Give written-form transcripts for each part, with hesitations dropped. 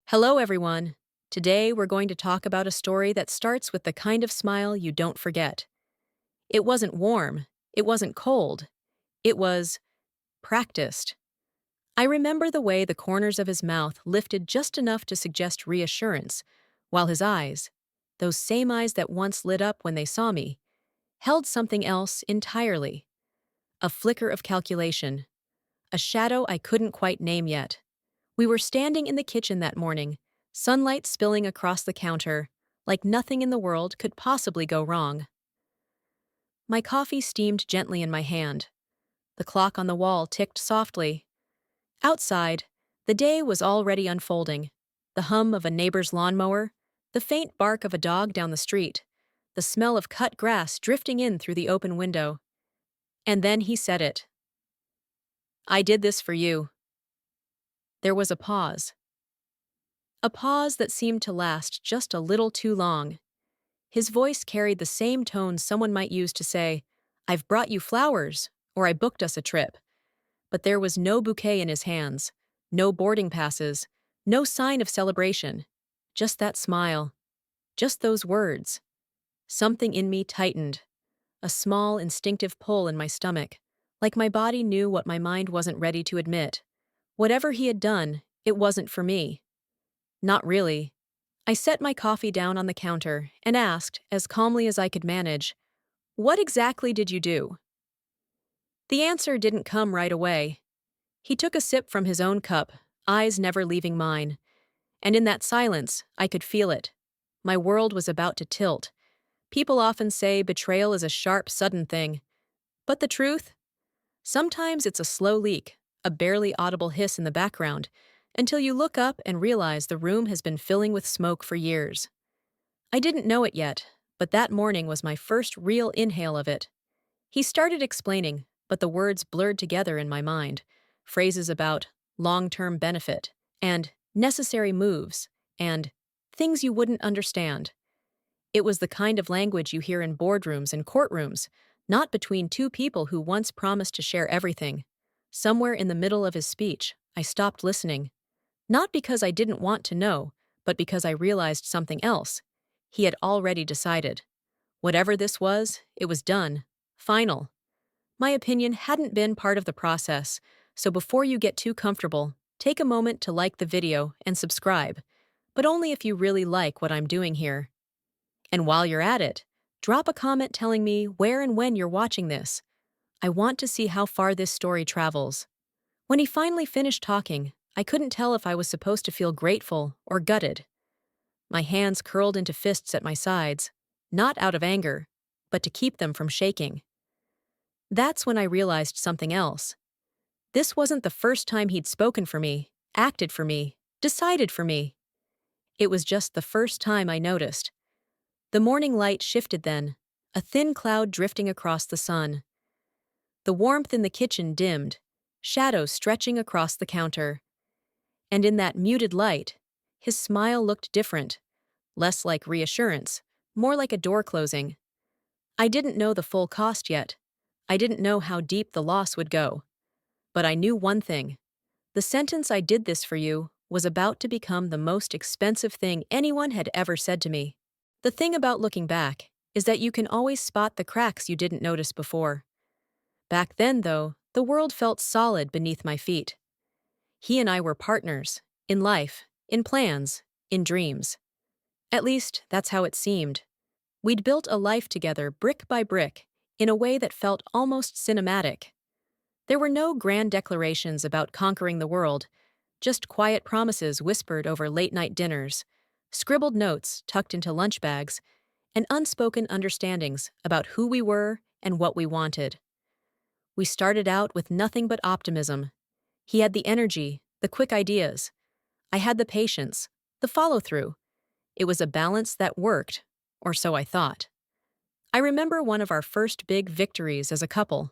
Hello, everyone. Today, we're going to talk about a story that starts with the kind of smile you don't forget. It wasn't warm, it wasn't cold, it was practiced. I remember the way the corners of his mouth lifted just enough to suggest reassurance, while his eyes, those same eyes that once lit up when they saw me, held something else entirely. A flicker of calculation, a shadow I couldn't quite name yet. We were standing in the kitchen that morning, sunlight spilling across the counter, like nothing in the world could possibly go wrong. My coffee steamed gently in my hand. The clock on the wall ticked softly. Outside, the day was already unfolding. The hum of a neighbor's lawnmower, the faint bark of a dog down the street, the smell of cut grass drifting in through the open window. And then he said it. "I did this for you." There was a pause. A pause that seemed to last just a little too long. His voice carried the same tone someone might use to say, "I've brought you flowers," or "I booked us a trip." But there was no bouquet in his hands, no boarding passes, no sign of celebration. Just that smile. Just those words. Something in me tightened. A small, instinctive pull in my stomach, like my body knew what my mind wasn't ready to admit. Whatever he had done, it wasn't for me. Not really. I set my coffee down on the counter and asked, as calmly as I could manage, "What exactly did you do?" The answer didn't come right away. He took a sip from his own cup, eyes never leaving mine. And in that silence, I could feel it. My world was about to tilt. People often say betrayal is a sharp, sudden thing. But the truth? Sometimes it's a slow leak, a barely audible hiss in the background, until you look up and realize the room has been filling with smoke for years. I didn't know it yet, but that morning was my first real inhale of it. He started explaining, but the words blurred together in my mind. Phrases about long-term benefit, and necessary moves, and things you wouldn't understand. It was the kind of language you hear in boardrooms and courtrooms, not between two people who once promised to share everything. Somewhere in the middle of his speech, I stopped listening. Not because I didn't want to know, but because I realized something else. He had already decided. Whatever this was, it was done. Final. My opinion hadn't been part of the process, so before you get too comfortable, take a moment to like the video and subscribe, but only if you really like what I'm doing here. And while you're at it, drop a comment telling me where and when you're watching this. I want to see how far this story travels. When he finally finished talking, I couldn't tell if I was supposed to feel grateful or gutted. My hands curled into fists at my sides, not out of anger, but to keep them from shaking. That's when I realized something else. This wasn't the first time he'd spoken for me, acted for me, decided for me. It was just the first time I noticed. The morning light shifted then, a thin cloud drifting across the sun. The warmth in the kitchen dimmed, shadows stretching across the counter. And in that muted light, his smile looked different, less like reassurance, more like a door closing. I didn't know the full cost yet. I didn't know how deep the loss would go. But I knew one thing. The sentence "I did this for you" was about to become the most expensive thing anyone had ever said to me. The thing about looking back is that you can always spot the cracks you didn't notice before. Back then, though, the world felt solid beneath my feet. He and I were partners, in life, in plans, in dreams. At least, that's how it seemed. We'd built a life together brick by brick, in a way that felt almost cinematic. There were no grand declarations about conquering the world, just quiet promises whispered over late-night dinners, scribbled notes tucked into lunch bags, and unspoken understandings about who we were and what we wanted. We started out with nothing but optimism. He had the energy, the quick ideas. I had the patience, the follow-through. It was a balance that worked, or so I thought. I remember one of our first big victories as a couple.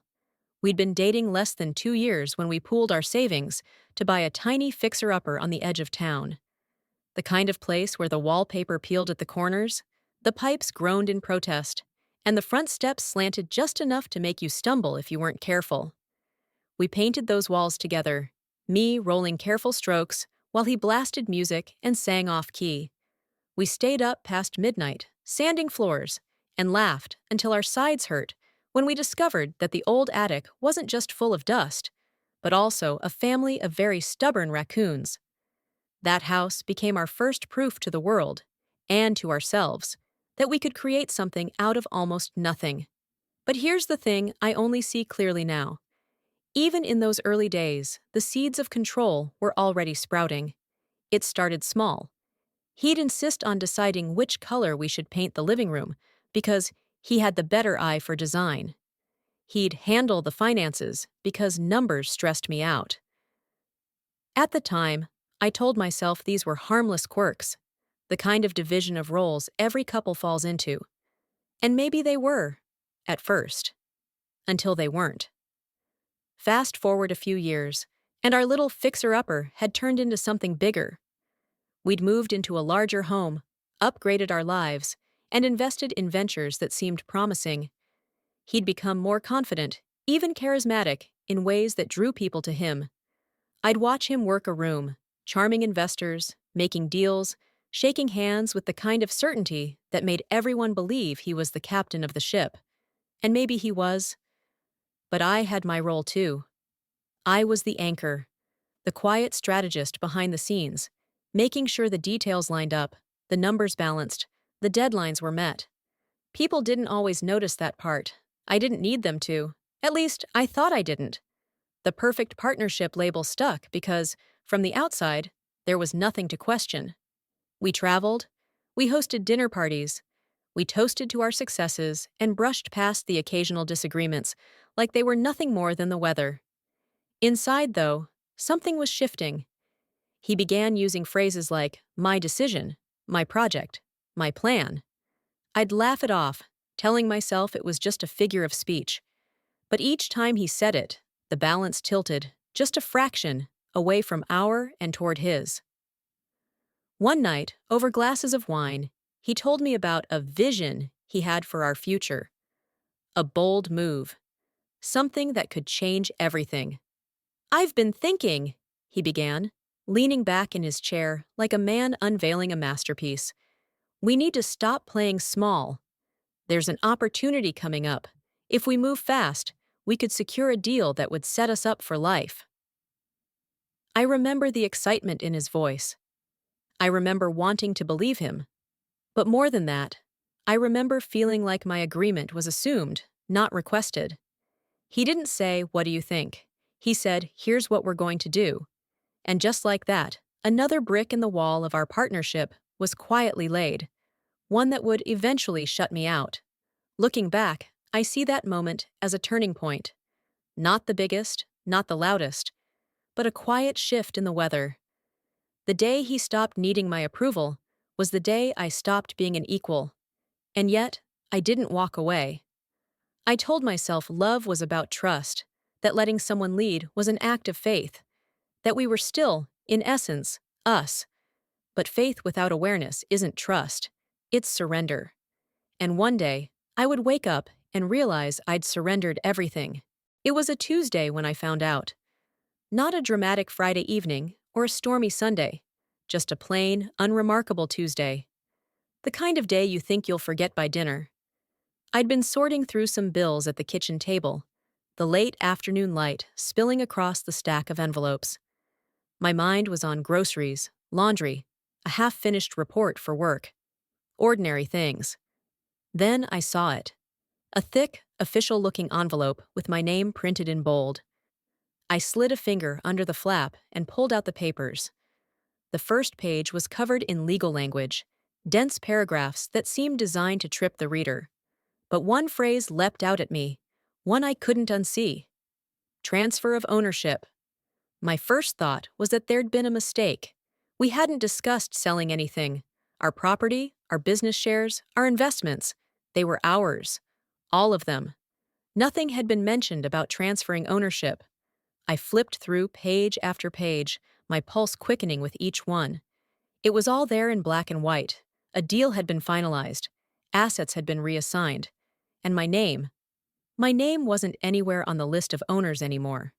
We'd been dating less than 2 years when we pooled our savings to buy a tiny fixer-upper on the edge of town. The kind of place where the wallpaper peeled at the corners, the pipes groaned in protest, and the front steps slanted just enough to make you stumble if you weren't careful. We painted those walls together, me rolling careful strokes while he blasted music and sang off key. We stayed up past midnight, sanding floors, and laughed until our sides hurt when we discovered that the old attic wasn't just full of dust, but also a family of very stubborn raccoons. That house became our first proof to the world, and to ourselves, that we could create something out of almost nothing. But here's the thing I only see clearly now. Even in those early days, the seeds of control were already sprouting. It started small. He'd insist on deciding which color we should paint the living room because he had the better eye for design. He'd handle the finances because numbers stressed me out. At the time, I told myself these were harmless quirks, the kind of division of roles every couple falls into. And maybe they were, at first, until they weren't. Fast forward a few years, and our little fixer-upper had turned into something bigger. We'd moved into a larger home, upgraded our lives, and invested in ventures that seemed promising. He'd become more confident, even charismatic, in ways that drew people to him. I'd watch him work a room, charming investors, making deals, shaking hands with the kind of certainty that made everyone believe he was the captain of the ship. And maybe he was. But I had my role too. I was the anchor, the quiet strategist behind the scenes, making sure the details lined up, the numbers balanced, the deadlines were met. People didn't always notice that part. I didn't need them to. At least, I thought I didn't. The perfect partnership label stuck because, from the outside, there was nothing to question. We traveled, we hosted dinner parties, we toasted to our successes and brushed past the occasional disagreements like they were nothing more than the weather. Inside, though, something was shifting. He began using phrases like, my decision, my project, my plan. I'd laugh it off, telling myself it was just a figure of speech. But each time he said it, the balance tilted, just a fraction, away from our and toward his. One night, over glasses of wine, he told me about a vision he had for our future. A bold move. Something that could change everything. I've been thinking, he began, leaning back in his chair like a man unveiling a masterpiece. We need to stop playing small. There's an opportunity coming up. If we move fast, we could secure a deal that would set us up for life. I remember the excitement in his voice. I remember wanting to believe him. But more than that, I remember feeling like my agreement was assumed, not requested. He didn't say, what do you think? He said, here's what we're going to do. And just like that, another brick in the wall of our partnership was quietly laid, one that would eventually shut me out. Looking back, I see that moment as a turning point. Not the biggest, not the loudest, but a quiet shift in the weather. The day he stopped needing my approval was the day I stopped being an equal. And yet, I didn't walk away. I told myself love was about trust, that letting someone lead was an act of faith, that we were still, in essence, us. But faith without awareness isn't trust, it's surrender. And one day, I would wake up and realize I'd surrendered everything. It was a Tuesday when I found out. Not a dramatic Friday evening or a stormy Sunday, just a plain, unremarkable Tuesday. The kind of day you think you'll forget by dinner. I'd been sorting through some bills at the kitchen table, the late afternoon light spilling across the stack of envelopes. My mind was on groceries, laundry, a half-finished report for work. Ordinary things. Then I saw it. A thick, official-looking envelope with my name printed in bold. I slid a finger under the flap and pulled out the papers. The first page was covered in legal language, dense paragraphs that seemed designed to trip the reader. But one phrase leapt out at me, one I couldn't unsee. Transfer of ownership. My first thought was that there'd been a mistake. We hadn't discussed selling anything. Our property, our business shares, our investments, they were ours. All of them. Nothing had been mentioned about transferring ownership. I flipped through page after page, my pulse quickening with each one. It was all there in black and white. A deal had been finalized. Assets had been reassigned. And my name wasn't anywhere on the list of owners anymore.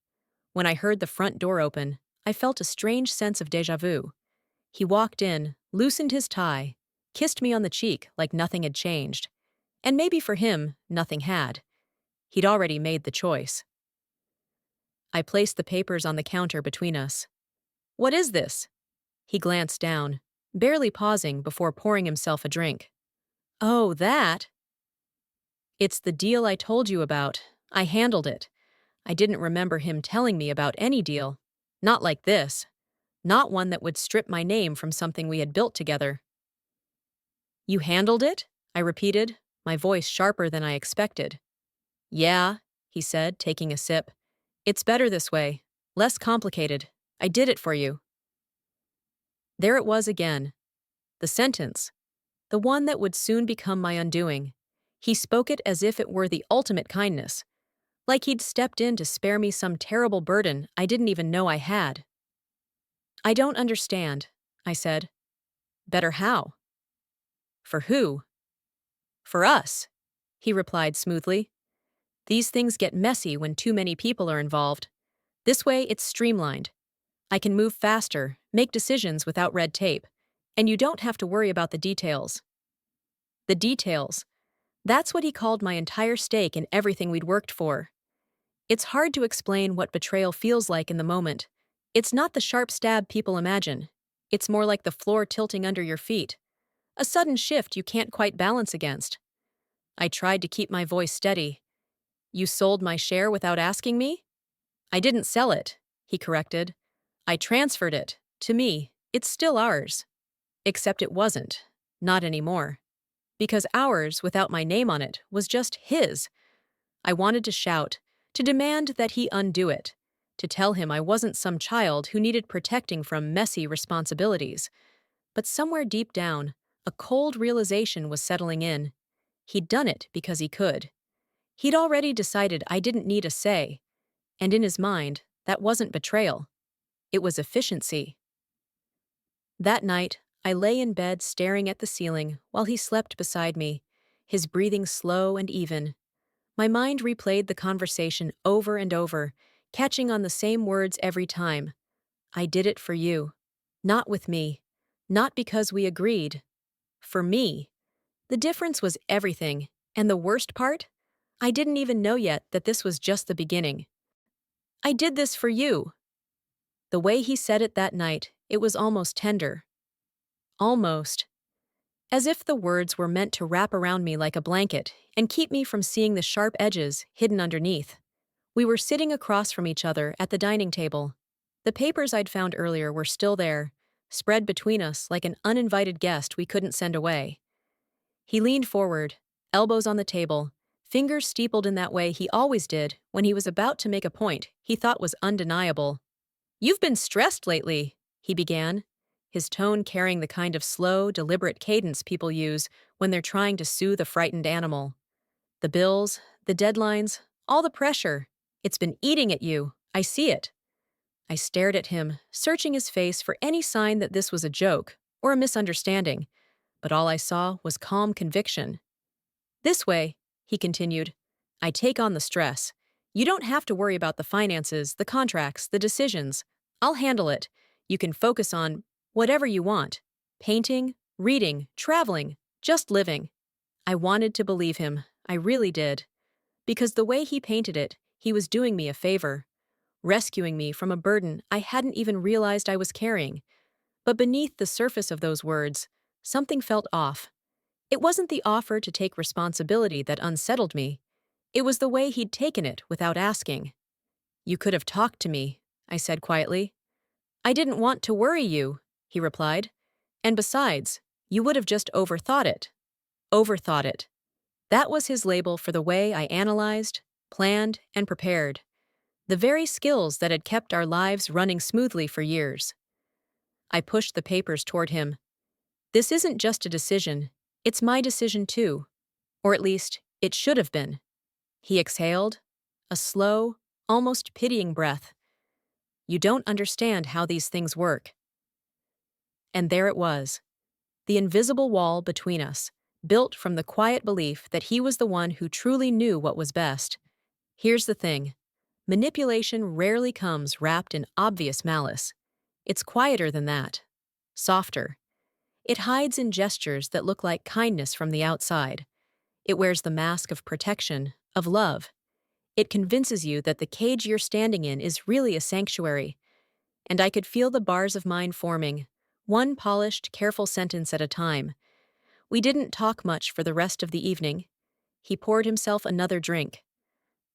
When I heard the front door open, I felt a strange sense of déjà vu. He walked in, loosened his tie, kissed me on the cheek like nothing had changed. And maybe for him, nothing had. He'd already made the choice. I placed the papers on the counter between us. "What is this?" He glanced down, barely pausing before pouring himself a drink. "Oh, that? It's the deal I told you about. I handled it. I didn't remember him telling me about any deal. Not like this. Not one that would strip my name from something we had built together." "You handled it?" I repeated, my voice sharper than I expected. "Yeah," he said, taking a sip. "It's better this way. Less complicated. I did it for you." There it was again. The sentence. The one that would soon become my undoing. He spoke it as if it were the ultimate kindness. Like he'd stepped in to spare me some terrible burden I didn't even know I had. "I don't understand," I said. "Better how?" "For who?" "For us," he replied smoothly. "These things get messy when too many people are involved. This way, it's streamlined. I can move faster, make decisions without red tape, and you don't have to worry about the details." The details. That's what he called my entire stake in everything we'd worked for. It's hard to explain what betrayal feels like in the moment. It's not the sharp stab people imagine. It's more like the floor tilting under your feet. A sudden shift you can't quite balance against. I tried to keep my voice steady. "You sold my share without asking me?" "I didn't sell it," he corrected. "I transferred it. To me, it's still ours." Except it wasn't. Not anymore. Because ours, without my name on it, was just his. I wanted to shout, to demand that he undo it, to tell him I wasn't some child who needed protecting from messy responsibilities. But somewhere deep down, a cold realization was settling in. He'd done it because he could. He'd already decided I didn't need a say, and in his mind, that wasn't betrayal. It was efficiency. That night, I lay in bed staring at the ceiling while he slept beside me, his breathing slow and even. My mind replayed the conversation over and over, catching on the same words every time. "I did it for you. Not with me. Not because we agreed. For me." The difference was everything, and the worst part? I didn't even know yet that this was just the beginning. "I did this for you." The way he said it that night, it was almost tender. Almost. As if the words were meant to wrap around me like a blanket and keep me from seeing the sharp edges hidden underneath. We were sitting across from each other at the dining table. The papers I'd found earlier were still there, spread between us like an uninvited guest we couldn't send away. He leaned forward, elbows on the table, fingers steepled in that way he always did when he was about to make a point he thought was undeniable. "You've been stressed lately," he began, his tone carrying the kind of slow, deliberate cadence people use when they're trying to soothe a frightened animal. "The bills, the deadlines, all the pressure. It's been eating at you. I see it." I stared at him, searching his face for any sign that this was a joke or a misunderstanding, but all I saw was calm conviction. "This way," he continued, "I take on the stress. You don't have to worry about the finances, the contracts, the decisions. I'll handle it. You can focus on whatever you want. Painting, reading, traveling, just living." I wanted to believe him. I really did. Because the way he painted it, he was doing me a favor, rescuing me from a burden I hadn't even realized I was carrying. But beneath the surface of those words, something felt off. It wasn't the offer to take responsibility that unsettled me. It was the way he'd taken it without asking. "You could have talked to me," I said quietly. "I didn't want to worry you," he replied. "And besides, you would have just overthought it." Overthought it. That was his label for the way I analyzed, planned, and prepared. The very skills that had kept our lives running smoothly for years. I pushed the papers toward him. "This isn't just a decision. It's my decision too. Or at least, it should have been." He exhaled, a slow, almost pitying breath. "You don't understand how these things work." And there it was. The invisible wall between us, built from the quiet belief that he was the one who truly knew what was best. Here's the thing. Manipulation rarely comes wrapped in obvious malice. It's quieter than that. Softer. It hides in gestures that look like kindness from the outside. It wears the mask of protection, of love. It convinces you that the cage you're standing in is really a sanctuary. And I could feel the bars of mine forming, one polished, careful sentence at a time. We didn't talk much for the rest of the evening. He poured himself another drink.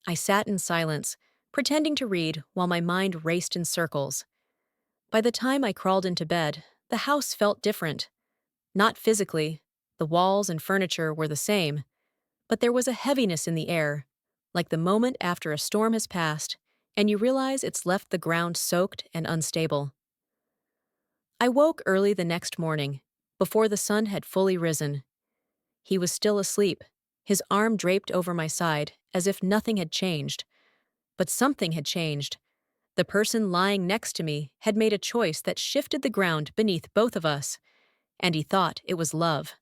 I sat in silence, pretending to read while my mind raced in circles. By the time I crawled into bed, the house felt different. Not physically, the walls and furniture were the same, but there was a heaviness in the air, like the moment after a storm has passed and you realize it's left the ground soaked and unstable. I woke early the next morning, before the sun had fully risen. He was still asleep, his arm draped over my side, as if nothing had changed. But something had changed. The person lying next to me had made a choice that shifted the ground beneath both of us, and he thought it was love.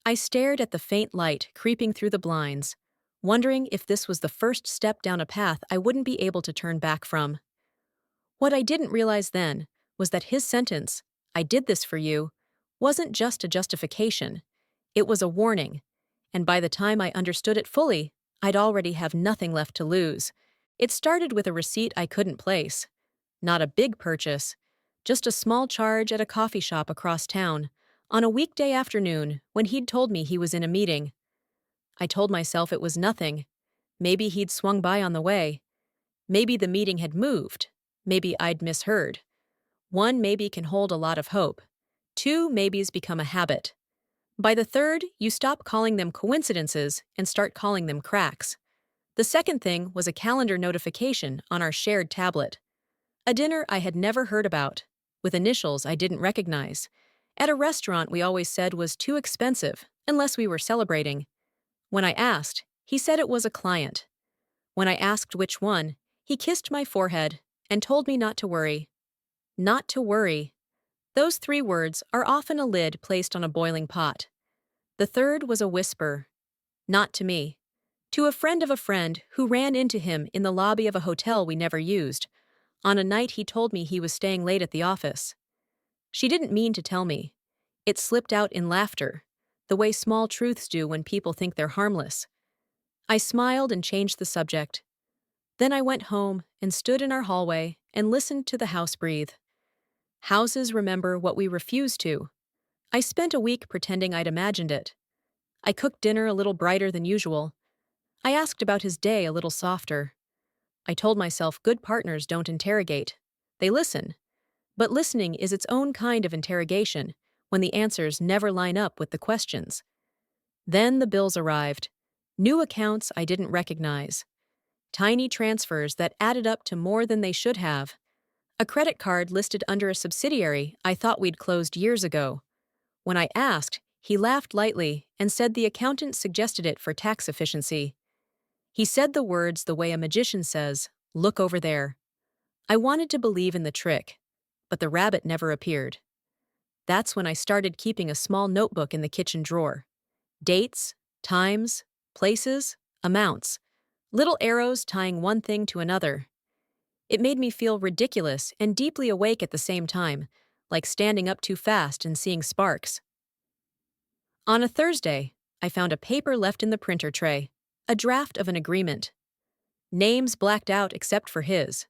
I stared at the faint light creeping through the blinds, wondering if this was the first step down a path I wouldn't be able to turn back from. What I didn't realize then was that his sentence, "I did this for you," wasn't just a justification. It was a warning, and by the time I understood it fully, I'd already have nothing left to lose. It started with a receipt I couldn't place. Not a big purchase, just a small charge at a coffee shop across town, on a weekday afternoon when he'd told me he was in a meeting. I told myself it was nothing. Maybe he'd swung by on the way. Maybe the meeting had moved. Maybe I'd misheard. One maybe can hold a lot of hope. Two maybes become a habit. By the third, you stop calling them coincidences and start calling them cracks. The second thing was a calendar notification on our shared tablet. A dinner I had never heard about, with initials I didn't recognize, at a restaurant we always said was too expensive, unless we were celebrating. When I asked, he said it was a client. When I asked which one, he kissed my forehead and told me not to worry. Not to worry. Those 3 words are often a lid placed on a boiling pot. The third was a whisper. Not to me. To a friend of a friend who ran into him in the lobby of a hotel we never used, on a night he told me he was staying late at the office. She didn't mean to tell me. It slipped out in laughter, the way small truths do when people think they're harmless. I smiled and changed the subject. Then I went home and stood in our hallway and listened to the house breathe. Houses remember what we refuse to. I spent a week pretending I'd imagined it. I cooked dinner a little brighter than usual. I asked about his day a little softer. I told myself good partners don't interrogate. They listen. But listening is its own kind of interrogation when the answers never line up with the questions. Then the bills arrived. New accounts I didn't recognize. Tiny transfers that added up to more than they should have. A credit card listed under a subsidiary I thought we'd closed years ago. When I asked, he laughed lightly and said the accountant suggested it for tax efficiency. He said the words the way a magician says, "Look over there." I wanted to believe in the trick, but the rabbit never appeared. That's when I started keeping a small notebook in the kitchen drawer. Dates, times, places, amounts. Little arrows tying one thing to another. It made me feel ridiculous and deeply awake at the same time, like standing up too fast and seeing sparks. On a Thursday, I found a paper left in the printer tray, a draft of an agreement. Names blacked out except for his.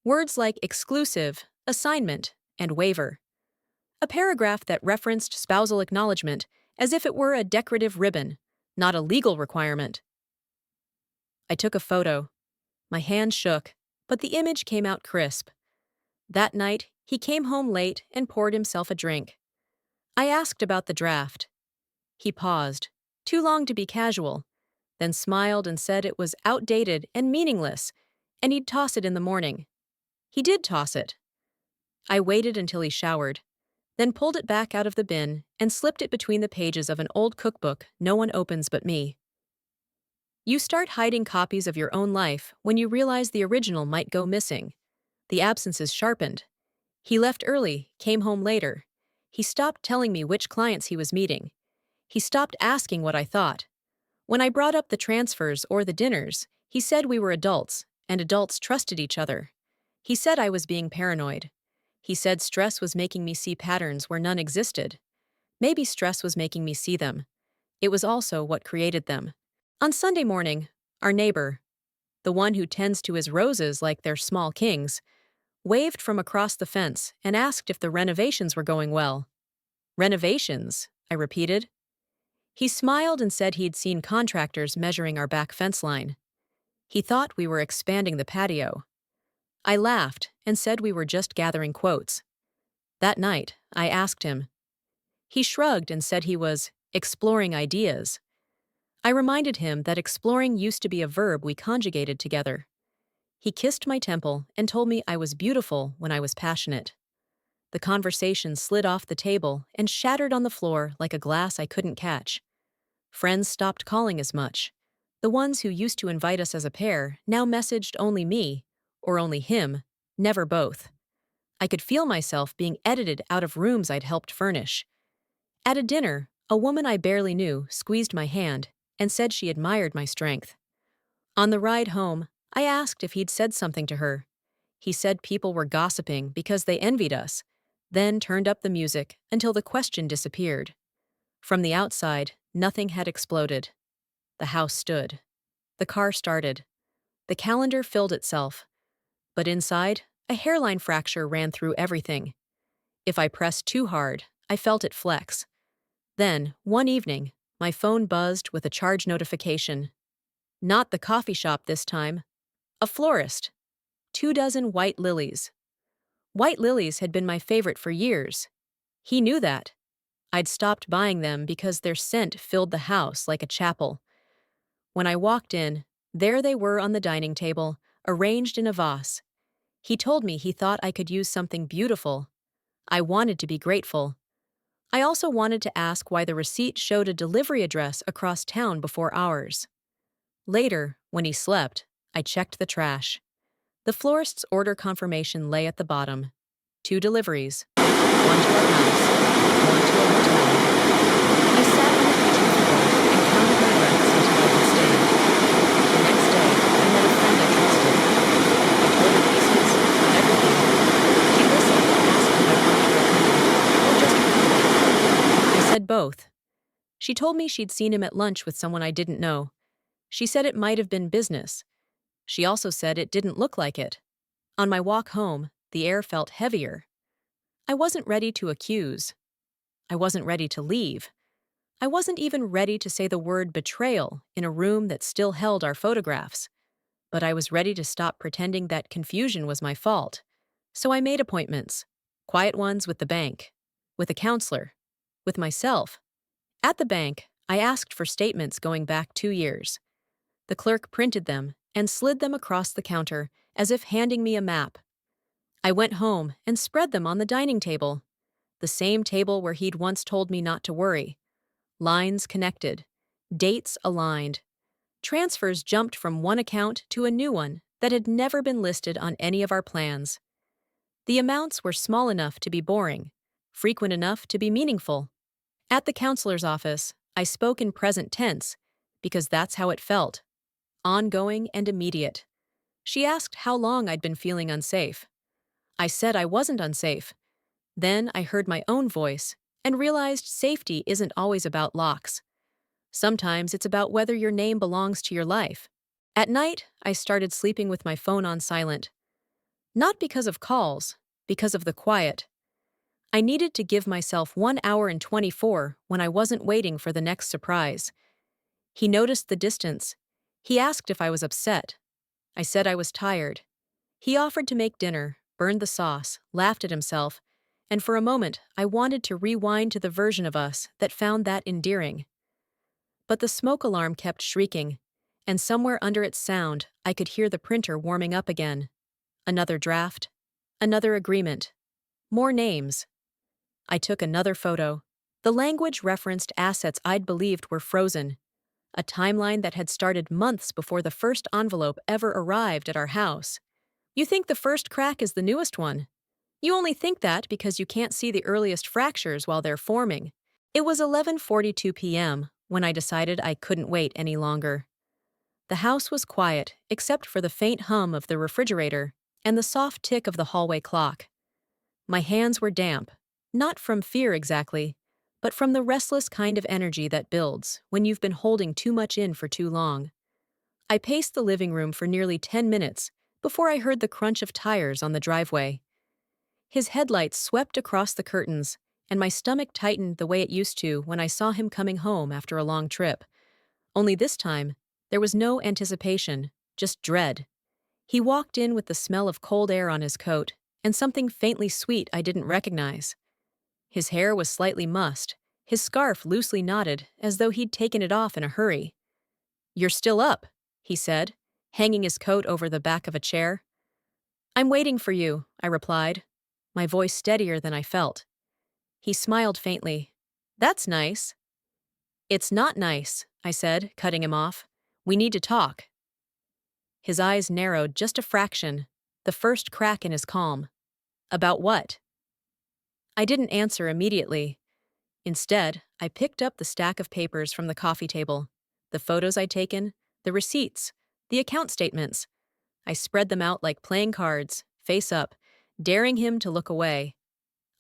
Words like exclusive, assignment, and waiver. A paragraph that referenced spousal acknowledgement as if it were a decorative ribbon, not a legal requirement. I took a photo. My hand shook, but the image came out crisp. That night, he came home late and poured himself a drink. I asked about the draft. He paused, too long to be casual, then smiled and said it was outdated and meaningless, and he'd toss it in the morning. He did toss it. I waited until he showered, then pulled it back out of the bin and slipped it between the pages of an old cookbook no one opens but me. You start hiding copies of your own life when you realize the original might go missing. The absences sharpened. He left early, came home later. He stopped telling me which clients he was meeting. He stopped asking what I thought. When I brought up the transfers or the dinners, he said we were adults, and adults trusted each other. He said I was being paranoid. He said stress was making me see patterns where none existed. Maybe stress was making me see them. It was also what created them. On Sunday morning, our neighbor, the one who tends to his roses like they're small kings, waved from across the fence and asked if the renovations were going well. Renovations, I repeated. He smiled and said he'd seen contractors measuring our back fence line. He thought we were expanding the patio. I laughed and said we were just gathering quotes. That night, I asked him. He shrugged and said he was exploring ideas. I reminded him that exploring used to be a verb we conjugated together. He kissed my temple and told me I was beautiful when I was passionate. The conversation slid off the table and shattered on the floor like a glass I couldn't catch. Friends stopped calling as much. The ones who used to invite us as a pair now messaged only me, or only him, never both. I could feel myself being edited out of rooms I'd helped furnish. At a dinner, a woman I barely knew squeezed my hand and said she admired my strength. On the ride home, I asked if he'd said something to her. He said people were gossiping because they envied us, then turned up the music until the question disappeared. From the outside, nothing had exploded. The house stood. The car started. The calendar filled itself. But inside, a hairline fracture ran through everything. If I pressed too hard, I felt it flex. Then, one evening, my phone buzzed with a charge notification. Not the coffee shop this time. A florist. 24 white lilies. White lilies had been my favorite for years. He knew that. I'd stopped buying them because their scent filled the house like a chapel. When I walked in, there they were on the dining table, arranged in a vase. He told me he thought I could use something beautiful. I wanted to be grateful. I also wanted to ask why the receipt showed a delivery address across town before ours. Later, when he slept, I checked the trash. The florist's order confirmation lay at the bottom. 2 deliveries. One to our house, one to a hotel. I sat on the kitchen floor and counted my breaths until I could stand. The next day, I met a friend I trusted. I told her pieces, everything. She listened and asked if I wanted her opinion, or just her company. I said both. She told me she'd seen him at lunch with someone I didn't know. She said it might have been business. She also said it didn't look like it. On my walk home, the air felt heavier. I wasn't ready to accuse. I wasn't ready to leave. I wasn't even ready to say the word betrayal in a room that still held our photographs. But I was ready to stop pretending that confusion was my fault. So I made appointments. Quiet ones with the bank, with a counselor, with myself. At the bank, I asked for statements going back 2 years. The clerk printed them and slid them across the counter as if handing me a map. I went home and spread them on the dining table, the same table where he'd once told me not to worry. Lines connected, dates aligned. Transfers jumped from one account to a new one that had never been listed on any of our plans. The amounts were small enough to be boring, frequent enough to be meaningful. At the counselor's office, I spoke in present tense because that's how it felt. Ongoing and immediate. She asked how long I'd been feeling unsafe. I said I wasn't unsafe. Then I heard my own voice and realized safety isn't always about locks. Sometimes it's about whether your name belongs to your life. At night, I started sleeping with my phone on silent. Not because of calls, because of the quiet. I needed to give myself 1 hour and 24 when I wasn't waiting for the next surprise. He noticed the distance. He asked if I was upset. I said I was tired. He offered to make dinner, burned the sauce, laughed at himself, and for a moment I wanted to rewind to the version of us that found that endearing. But the smoke alarm kept shrieking, and somewhere under its sound I could hear the printer warming up again. Another draft, another agreement, more names. I took another photo. The language referenced assets I'd believed were frozen, a timeline that had started months before the first envelope ever arrived at our house. You think the first crack is the newest one. You only think that because you can't see the earliest fractures while they're forming. It was 11:42 p.m. when I decided I couldn't wait any longer. The house was quiet, except for the faint hum of the refrigerator and the soft tick of the hallway clock. My hands were damp, not from fear exactly, but from the restless kind of energy that builds when you've been holding too much in for too long. I paced the living room for nearly 10 minutes before I heard the crunch of tires on the driveway. His headlights swept across the curtains, and my stomach tightened the way it used to when I saw him coming home after a long trip. Only this time, there was no anticipation, just dread. He walked in with the smell of cold air on his coat and something faintly sweet I didn't recognize. His hair was slightly mussed, his scarf loosely knotted as though he'd taken it off in a hurry. "You're still up," he said, hanging his coat over the back of a chair. "I'm waiting for you," I replied, my voice steadier than I felt. He smiled faintly. "That's nice." "It's not nice," I said, cutting him off. "We need to talk." His eyes narrowed just a fraction, the first crack in his calm. "About what?" I didn't answer immediately. Instead, I picked up the stack of papers from the coffee table, the photos I'd taken, the receipts, the account statements. I spread them out like playing cards, face up, daring him to look away.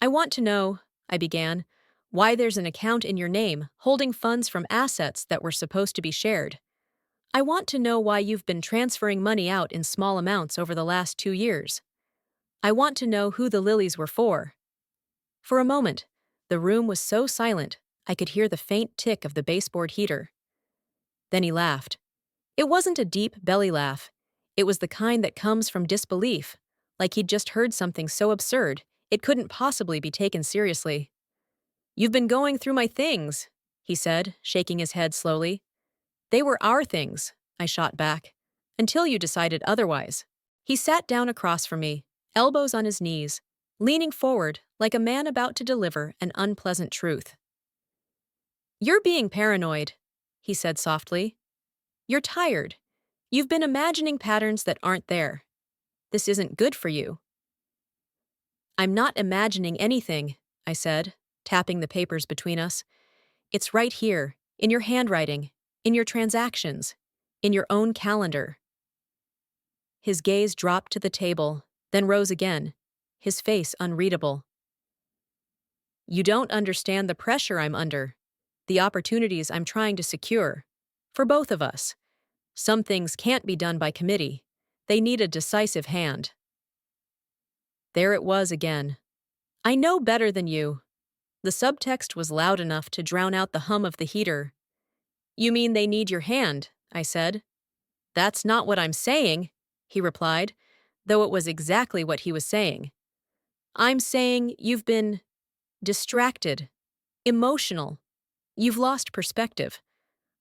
"I want to know," I began, "why there's an account in your name holding funds from assets that were supposed to be shared. I want to know why you've been transferring money out in small amounts over the last 2 years. I want to know who the lilies were for." For a moment, the room was so silent I could hear the faint tick of the baseboard heater. Then he laughed. It wasn't a deep belly laugh. It was the kind that comes from disbelief, like he'd just heard something so absurd it couldn't possibly be taken seriously. "You've been going through my things," he said, shaking his head slowly. "They were our things," I shot back, "until you decided otherwise." He sat down across from me, elbows on his knees, leaning forward like a man about to deliver an unpleasant truth. "You're being paranoid," he said softly. "You're tired. You've been imagining patterns that aren't there. This isn't good for you." "I'm not imagining anything," I said, tapping the papers between us. "It's right here, in your handwriting, in your transactions, in your own calendar." His gaze dropped to the table, then rose again, his face unreadable. "You don't understand the pressure I'm under, the opportunities I'm trying to secure. For both of us. Some things can't be done by committee. They need a decisive hand." There it was again. "I know better than you." The subtext was loud enough to drown out the hum of the heater. "You mean they need your hand," I said. "That's not what I'm saying," he replied, though it was exactly what he was saying. "I'm saying you've been distracted, emotional. You've lost perspective.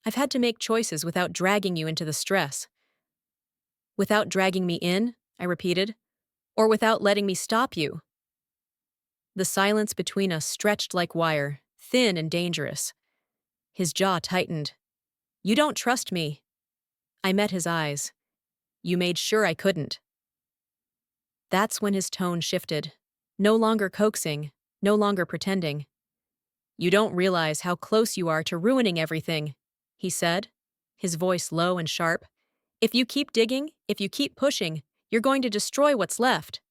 I've had to make choices without dragging you into the stress." "Without dragging me in," I repeated, "or without letting me stop you?" The silence between us stretched like wire, thin and dangerous. His jaw tightened. "You don't trust me." I met his eyes. "You made sure I couldn't." That's when his tone shifted. No longer coaxing, no longer pretending. "You don't realize how close you are to ruining everything," he said, his voice low and sharp. "If you keep digging, if you keep pushing, you're going to destroy what's left."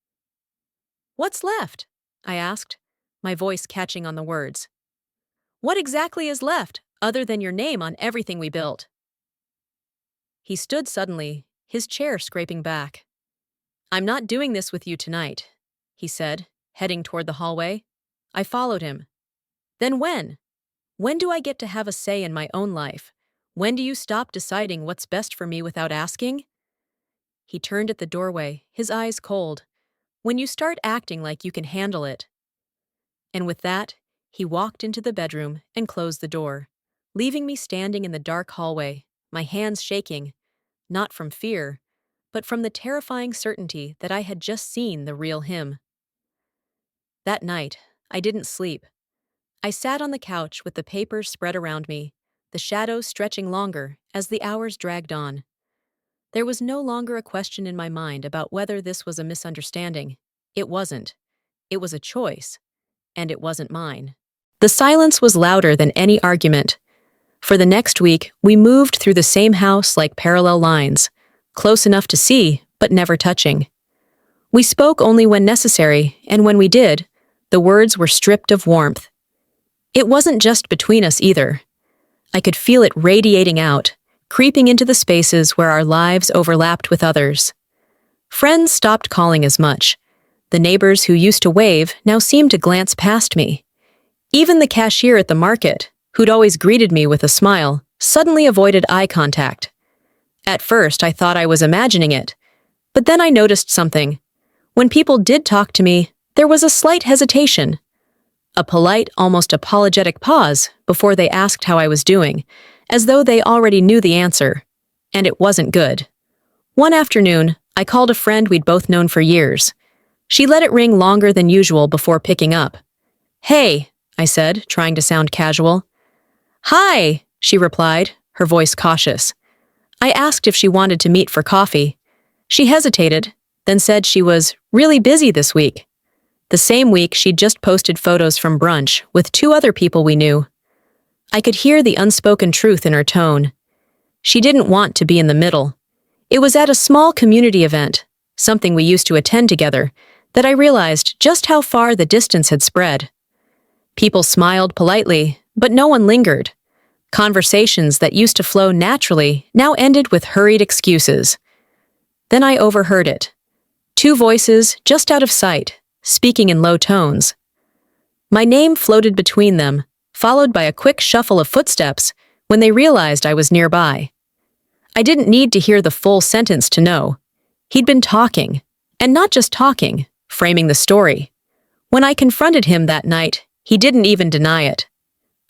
"What's left?" I asked, my voice catching on the words. "What exactly is left, other than your name on everything we built?" He stood suddenly, his chair scraping back. "I'm not doing this with you tonight," he said, heading toward the hallway. I followed him. "Then when? When do I get to have a say in my own life? When do you stop deciding what's best for me without asking?" He turned at the doorway, his eyes cold. "When you start acting like you can handle it." And with that, he walked into the bedroom and closed the door, leaving me standing in the dark hallway, my hands shaking, not from fear, but from the terrifying certainty that I had just seen the real him. That night, I didn't sleep. I sat on the couch with the papers spread around me, the shadows stretching longer as the hours dragged on. There was no longer a question in my mind about whether this was a misunderstanding. It wasn't. It was a choice, and it wasn't mine. The silence was louder than any argument. For the next week, we moved through the same house like parallel lines, close enough to see, but never touching. We spoke only when necessary, and when we did, the words were stripped of warmth. It wasn't just between us either. I could feel it radiating out, creeping into the spaces where our lives overlapped with others. Friends stopped calling as much. The neighbors who used to wave now seemed to glance past me. Even the cashier at the market, who'd always greeted me with a smile, suddenly avoided eye contact. At first, I thought I was imagining it, but then I noticed something. When people did talk to me, there was a slight hesitation. A polite, almost apologetic pause before they asked how I was doing, as though they already knew the answer. And it wasn't good. One afternoon, I called a friend we'd both known for years. She let it ring longer than usual before picking up. "Hey," I said, trying to sound casual. "Hi," she replied, her voice cautious. I asked if she wanted to meet for coffee. She hesitated, then said she was really busy this week. The same week, she'd just posted photos from brunch with 2 other people we knew. I could hear the unspoken truth in her tone. She didn't want to be in the middle. It was at a small community event, something we used to attend together, that I realized just how far the distance had spread. People smiled politely, but no one lingered. Conversations that used to flow naturally now ended with hurried excuses. Then I overheard it. 2 voices just out of sight, speaking in low tones. My name floated between them, followed by a quick shuffle of footsteps when they realized I was nearby. I didn't need to hear the full sentence to know. He'd been talking, and not just talking, framing the story. When I confronted him that night, he didn't even deny it.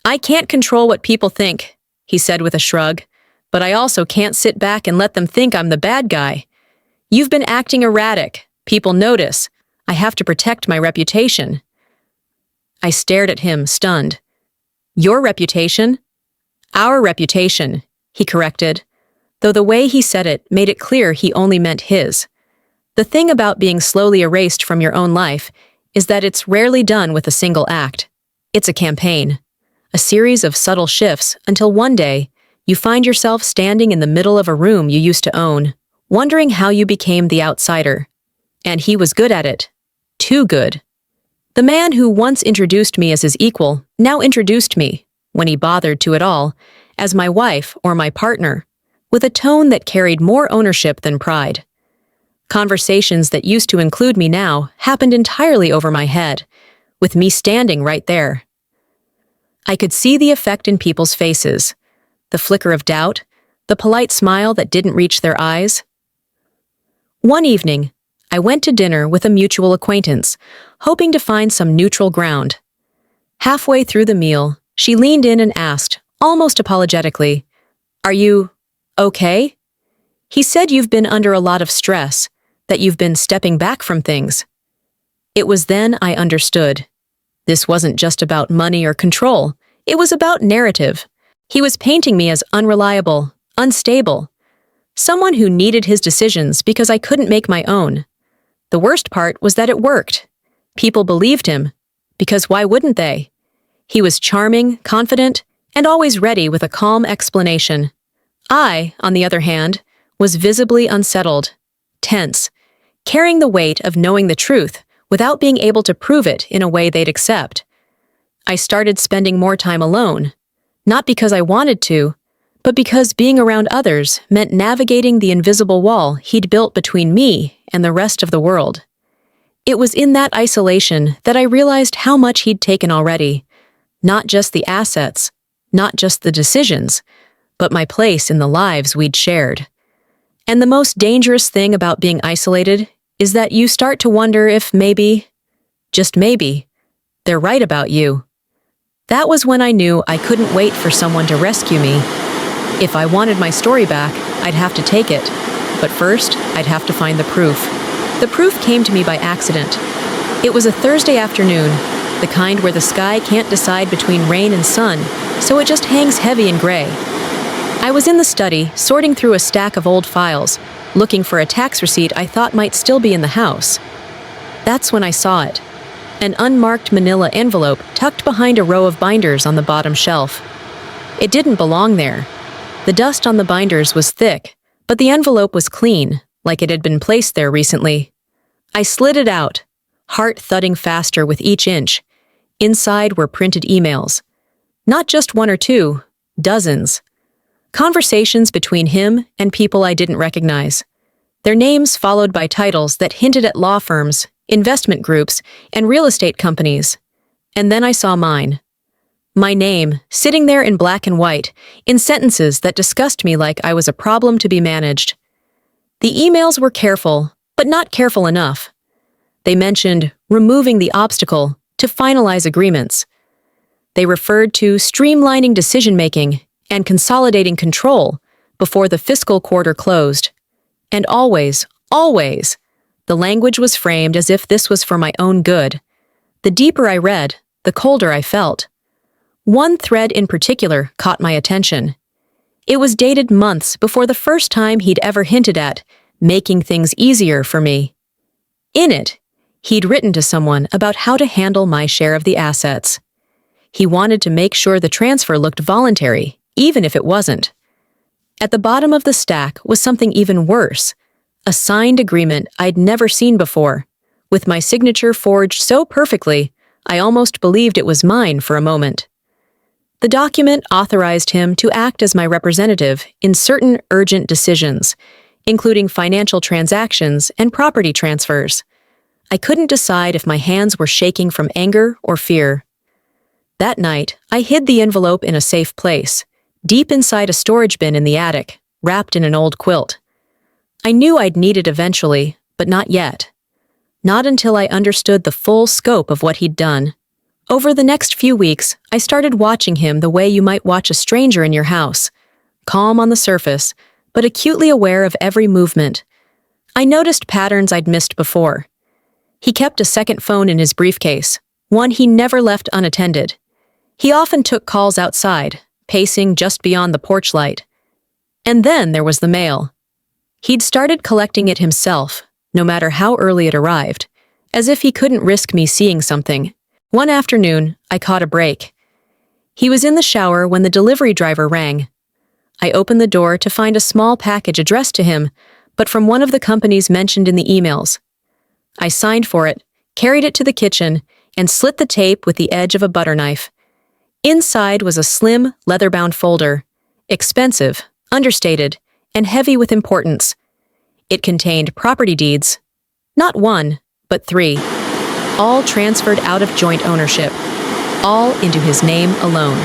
"I can't control what people think," he said with a shrug, "but I also can't sit back and let them think I'm the bad guy. You've been acting erratic. People notice. I have to protect my reputation." I stared at him, stunned. "Your reputation?" "Our reputation," he corrected, though the way he said it made it clear he only meant his. The thing about being slowly erased from your own life is that it's rarely done with a single act. It's a campaign, a series of subtle shifts until one day you find yourself standing in the middle of a room you used to own, wondering how you became the outsider. And he was good at it. Too good. The man who once introduced me as his equal now introduced me, when he bothered to at all, as my wife or my partner, with a tone that carried more ownership than pride. Conversations that used to include me now happened entirely over my head, with me standing right there. I could see the effect in people's faces, the flicker of doubt, the polite smile that didn't reach their eyes. One evening, I went to dinner with a mutual acquaintance, hoping to find some neutral ground. Halfway through the meal, she leaned in and asked, almost apologetically, "Are you okay?" He said you've been under a lot of stress, that you've been stepping back from things. It was then I understood. This wasn't just about money or control. It was about narrative. He was painting me as unreliable, unstable, someone who needed his decisions because I couldn't make my own. The worst part was that it worked. People believed him, because why wouldn't they? He was charming, confident, and always ready with a calm explanation. I, on the other hand, was visibly unsettled, tense, carrying the weight of knowing the truth without being able to prove it in a way they'd accept. I started spending more time alone, not because I wanted to, but because being around others meant navigating the invisible wall he'd built between me and the rest of the world. It was in that isolation that I realized how much he'd taken already, not just the assets, not just the decisions, but my place in the lives we'd shared. And the most dangerous thing about being isolated is that you start to wonder if maybe, just maybe, they're right about you. That was when I knew I couldn't wait for someone to rescue me. If I wanted my story back, I'd have to take it. But first, I'd have to find the proof. The proof came to me by accident. It was a Thursday afternoon, the kind where the sky can't decide between rain and sun, so it just hangs heavy and gray. I was in the study, sorting through a stack of old files, looking for a tax receipt I thought might still be in the house. That's when I saw it. An unmarked manila envelope tucked behind a row of binders on the bottom shelf. It didn't belong there. The dust on the binders was thick, but the envelope was clean, like it had been placed there recently. I slid it out, heart thudding faster with each inch. Inside were printed emails. Not just one or two, dozens. Conversations between him and people I didn't recognize. Their names followed by titles that hinted at law firms, investment groups, and real estate companies. And then I saw mine. My name, sitting there in black and white, in sentences that discussed me like I was a problem to be managed. The emails were careful, but not careful enough. They mentioned removing the obstacle to finalize agreements. They referred to streamlining decision-making and consolidating control before the fiscal quarter closed. And always, the language was framed as if this was for my own good. The deeper I read, the colder I felt. One thread in particular caught my attention. It was dated months before the first time he'd ever hinted at making things easier for me. In it, he'd written to someone about how to handle my share of the assets. He wanted to make sure the transfer looked voluntary, even if it wasn't. At the bottom of the stack was something even worse, a signed agreement I'd never seen before, with my signature forged so perfectly I almost believed it was mine for a moment. The document authorized him to act as my representative in certain urgent decisions, including financial transactions and property transfers. I couldn't decide if my hands were shaking from anger or fear. That night, I hid the envelope in a safe place, deep inside a storage bin in the attic, wrapped in an old quilt. I knew I'd need it eventually, but not yet. Not until I understood the full scope of what he'd done. Over the next few weeks, I started watching him the way you might watch a stranger in your house, calm on the surface, but acutely aware of every movement. I noticed patterns I'd missed before. He kept a second phone in his briefcase, one he never left unattended. He often took calls outside, pacing just beyond the porch light. And then there was the mail. He'd started collecting it himself, no matter how early it arrived, as if he couldn't risk me seeing something. One afternoon, I caught a break. He was in the shower when the delivery driver rang. I opened the door to find a small package addressed to him, but from one of the companies mentioned in the emails. I signed for it, carried it to the kitchen, and slit the tape with the edge of a butter knife. Inside was a slim, leather-bound folder, expensive, understated, and heavy with importance. It contained property deeds, not one, but 3. All transferred out of joint ownership, all into his name alone.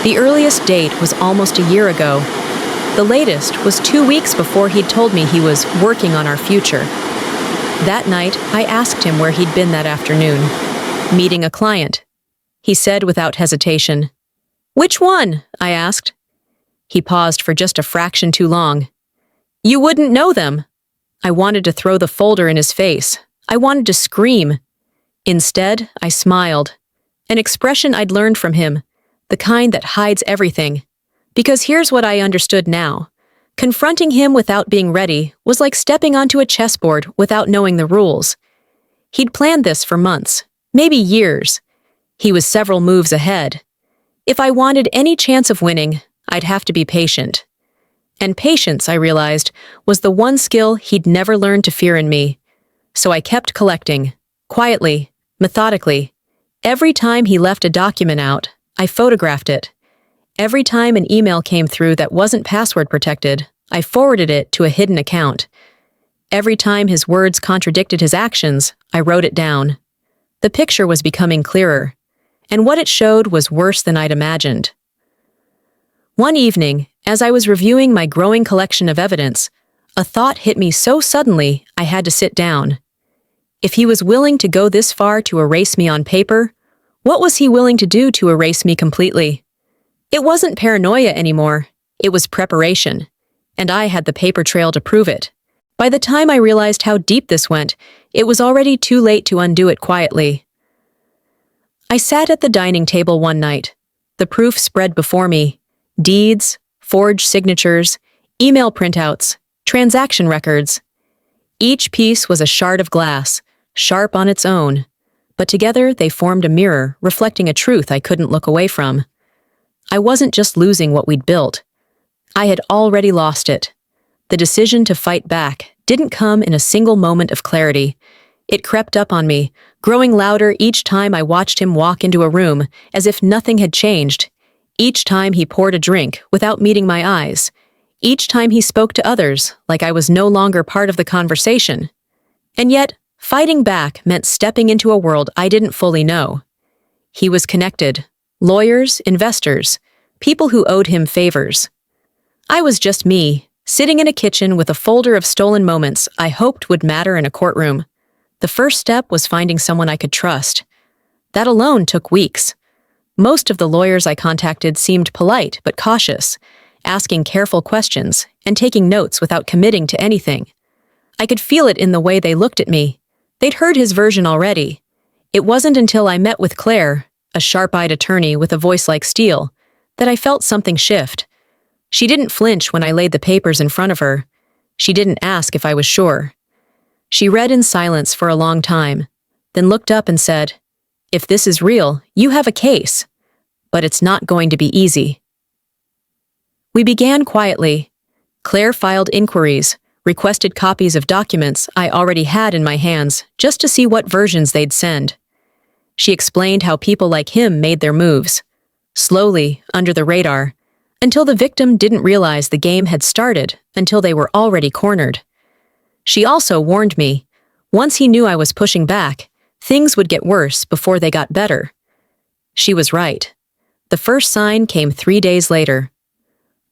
The earliest date was almost a year ago. The latest was 2 weeks before he'd told me he was working on our future. That night, I asked him where he'd been that afternoon. Meeting a client. He said without hesitation. "Which one?" I asked. He paused for just a fraction too long. "You wouldn't know them." I wanted to throw the folder in his face. I wanted to scream. Instead, I smiled. An expression I'd learned from him, the kind that hides everything. Because here's what I understood now. Confronting him without being ready was like stepping onto a chessboard without knowing the rules. He'd planned this for months, maybe years. He was several moves ahead. If I wanted any chance of winning, I'd have to be patient. And patience, I realized, was the one skill he'd never learned to fear in me. So I kept collecting, quietly, methodically. Every time he left a document out, I photographed it. Every time an email came through that wasn't password protected, I forwarded it to a hidden account. Every time his words contradicted his actions, I wrote it down. The picture was becoming clearer, and what it showed was worse than I'd imagined. One evening, as I was reviewing my growing collection of evidence, a thought hit me so suddenly I had to sit down. If he was willing to go this far to erase me on paper, what was he willing to do to erase me completely? It wasn't paranoia anymore, it was preparation, and I had the paper trail to prove it. By the time I realized how deep this went, it was already too late to undo it quietly. I sat at the dining table one night. The proof spread before me. Deeds, forged signatures, email printouts, transaction records. Each piece was a shard of glass, sharp on its own, but together they formed a mirror reflecting a truth I couldn't look away from. I wasn't just losing what we'd built. I had already lost it. The decision to fight back, didn't come in a single moment of clarity. It crept up on me, growing louder each time I watched him walk into a room, as if nothing had changed. Each time he poured a drink without meeting my eyes. Each time he spoke to others, like I was no longer part of the conversation. And yet, fighting back meant stepping into a world I didn't fully know. He was connected. Lawyers, investors, people who owed him favors. I was just me, sitting in a kitchen with a folder of stolen moments I hoped would matter in a courtroom. The first step was finding someone I could trust. That alone took weeks. Most of the lawyers I contacted seemed polite but cautious, asking careful questions and taking notes without committing to anything. I could feel it in the way they looked at me. They'd heard his version already. It wasn't until I met with Claire, a sharp-eyed attorney with a voice like steel, that I felt something shift. She didn't flinch when I laid the papers in front of her. She didn't ask if I was sure. She read in silence for a long time, then looked up and said, "If this is real, you have a case. But it's not going to be easy." We began quietly. Claire filed inquiries, requested copies of documents I already had in my hands just to see what versions they'd send. She explained how people like him made their moves, slowly, under the radar, until the victim didn't realize the game had started until they were already cornered. She also warned me, once he knew I was pushing back, things would get worse before they got better. She was right. The first sign came 3 days later.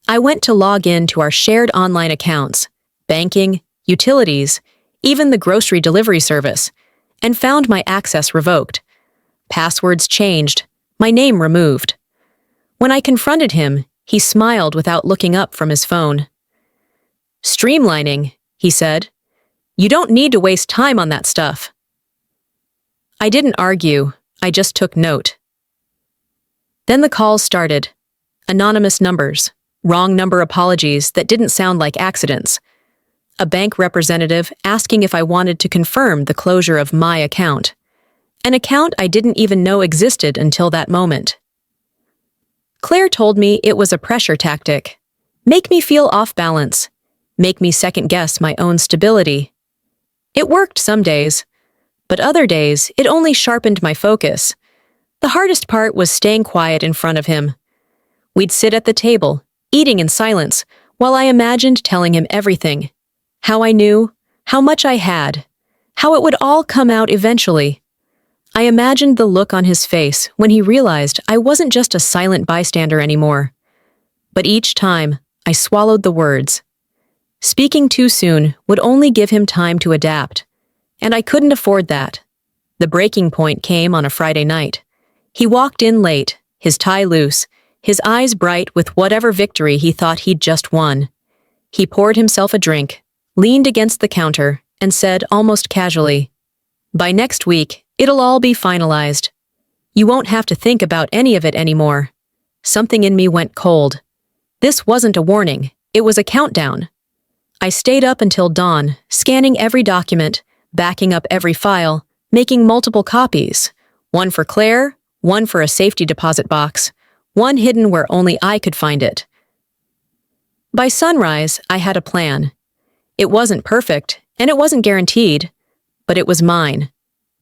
I went to log in to our shared online accounts, banking, utilities, even the grocery delivery service, and found my access revoked. Passwords changed, my name removed. When I confronted him, he smiled without looking up from his phone. "Streamlining," he said. "You don't need to waste time on that stuff." I didn't argue, I just took note. Then the calls started. Anonymous numbers, wrong number apologies that didn't sound like accidents. A bank representative asking if I wanted to confirm the closure of my account. An account I didn't even know existed until that moment. Claire told me it was a pressure tactic. Make me feel off balance. Make me second-guess my own stability. It worked some days, but other days it only sharpened my focus. The hardest part was staying quiet in front of him. We'd sit at the table, eating in silence, while I imagined telling him everything. How I knew, how much I had, how it would all come out eventually. I imagined the look on his face when he realized I wasn't just a silent bystander anymore. But each time, I swallowed the words. Speaking too soon would only give him time to adapt, and I couldn't afford that. The breaking point came on a Friday night. He walked in late, his tie loose, his eyes bright with whatever victory he thought he'd just won. He poured himself a drink, leaned against the counter, and said almost casually, "By next week, it'll all be finalized. You won't have to think about any of it anymore." Something in me went cold. This wasn't a warning, it was a countdown. I stayed up until dawn, scanning every document, backing up every file, making multiple copies. One for Claire, one for a safety deposit box, one hidden where only I could find it. By sunrise, I had a plan. It wasn't perfect, and it wasn't guaranteed, but it was mine.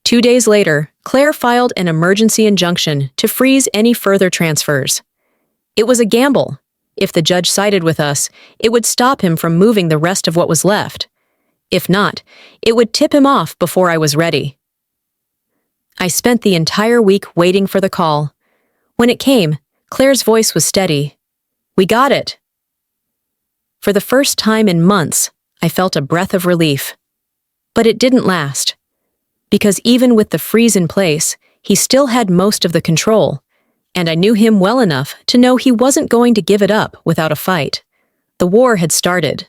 2 days later, Claire filed an emergency injunction to freeze any further transfers. It was a gamble. If the judge sided with us, it would stop him from moving the rest of what was left. If not, it would tip him off before I was ready. I spent the entire week waiting for the call. When it came, Claire's voice was steady. "We got it." For the first time in months, I felt a breath of relief. But it didn't last. Because even with the freeze in place, he still had most of the control, and I knew him well enough to know he wasn't going to give it up without a fight. The war had started.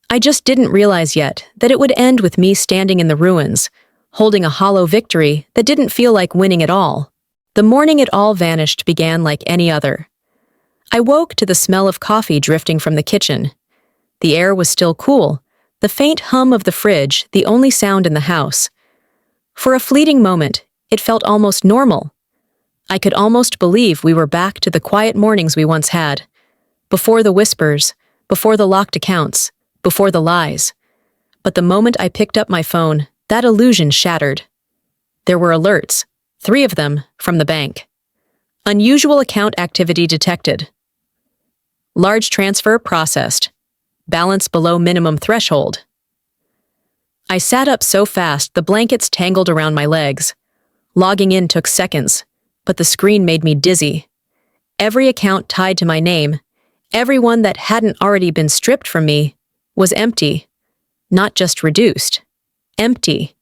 I just didn't realize yet that it would end with me standing in the ruins, holding a hollow victory that didn't feel like winning at all. The morning it all vanished began like any other. I woke to the smell of coffee drifting from the kitchen. The air was still cool, the faint hum of the fridge the only sound in the house. For a fleeting moment, it felt almost normal. I could almost believe we were back to the quiet mornings we once had. Before the whispers, before the locked accounts, before the lies. But the moment I picked up my phone, that illusion shattered. There were alerts, 3 of them from the bank. Unusual account activity detected. Large transfer processed. Balance below minimum threshold. I sat up so fast the blankets tangled around my legs. Logging in took seconds, but the screen made me dizzy. Every account tied to my name, every one that hadn't already been stripped from me, was empty. Not just reduced. Empty.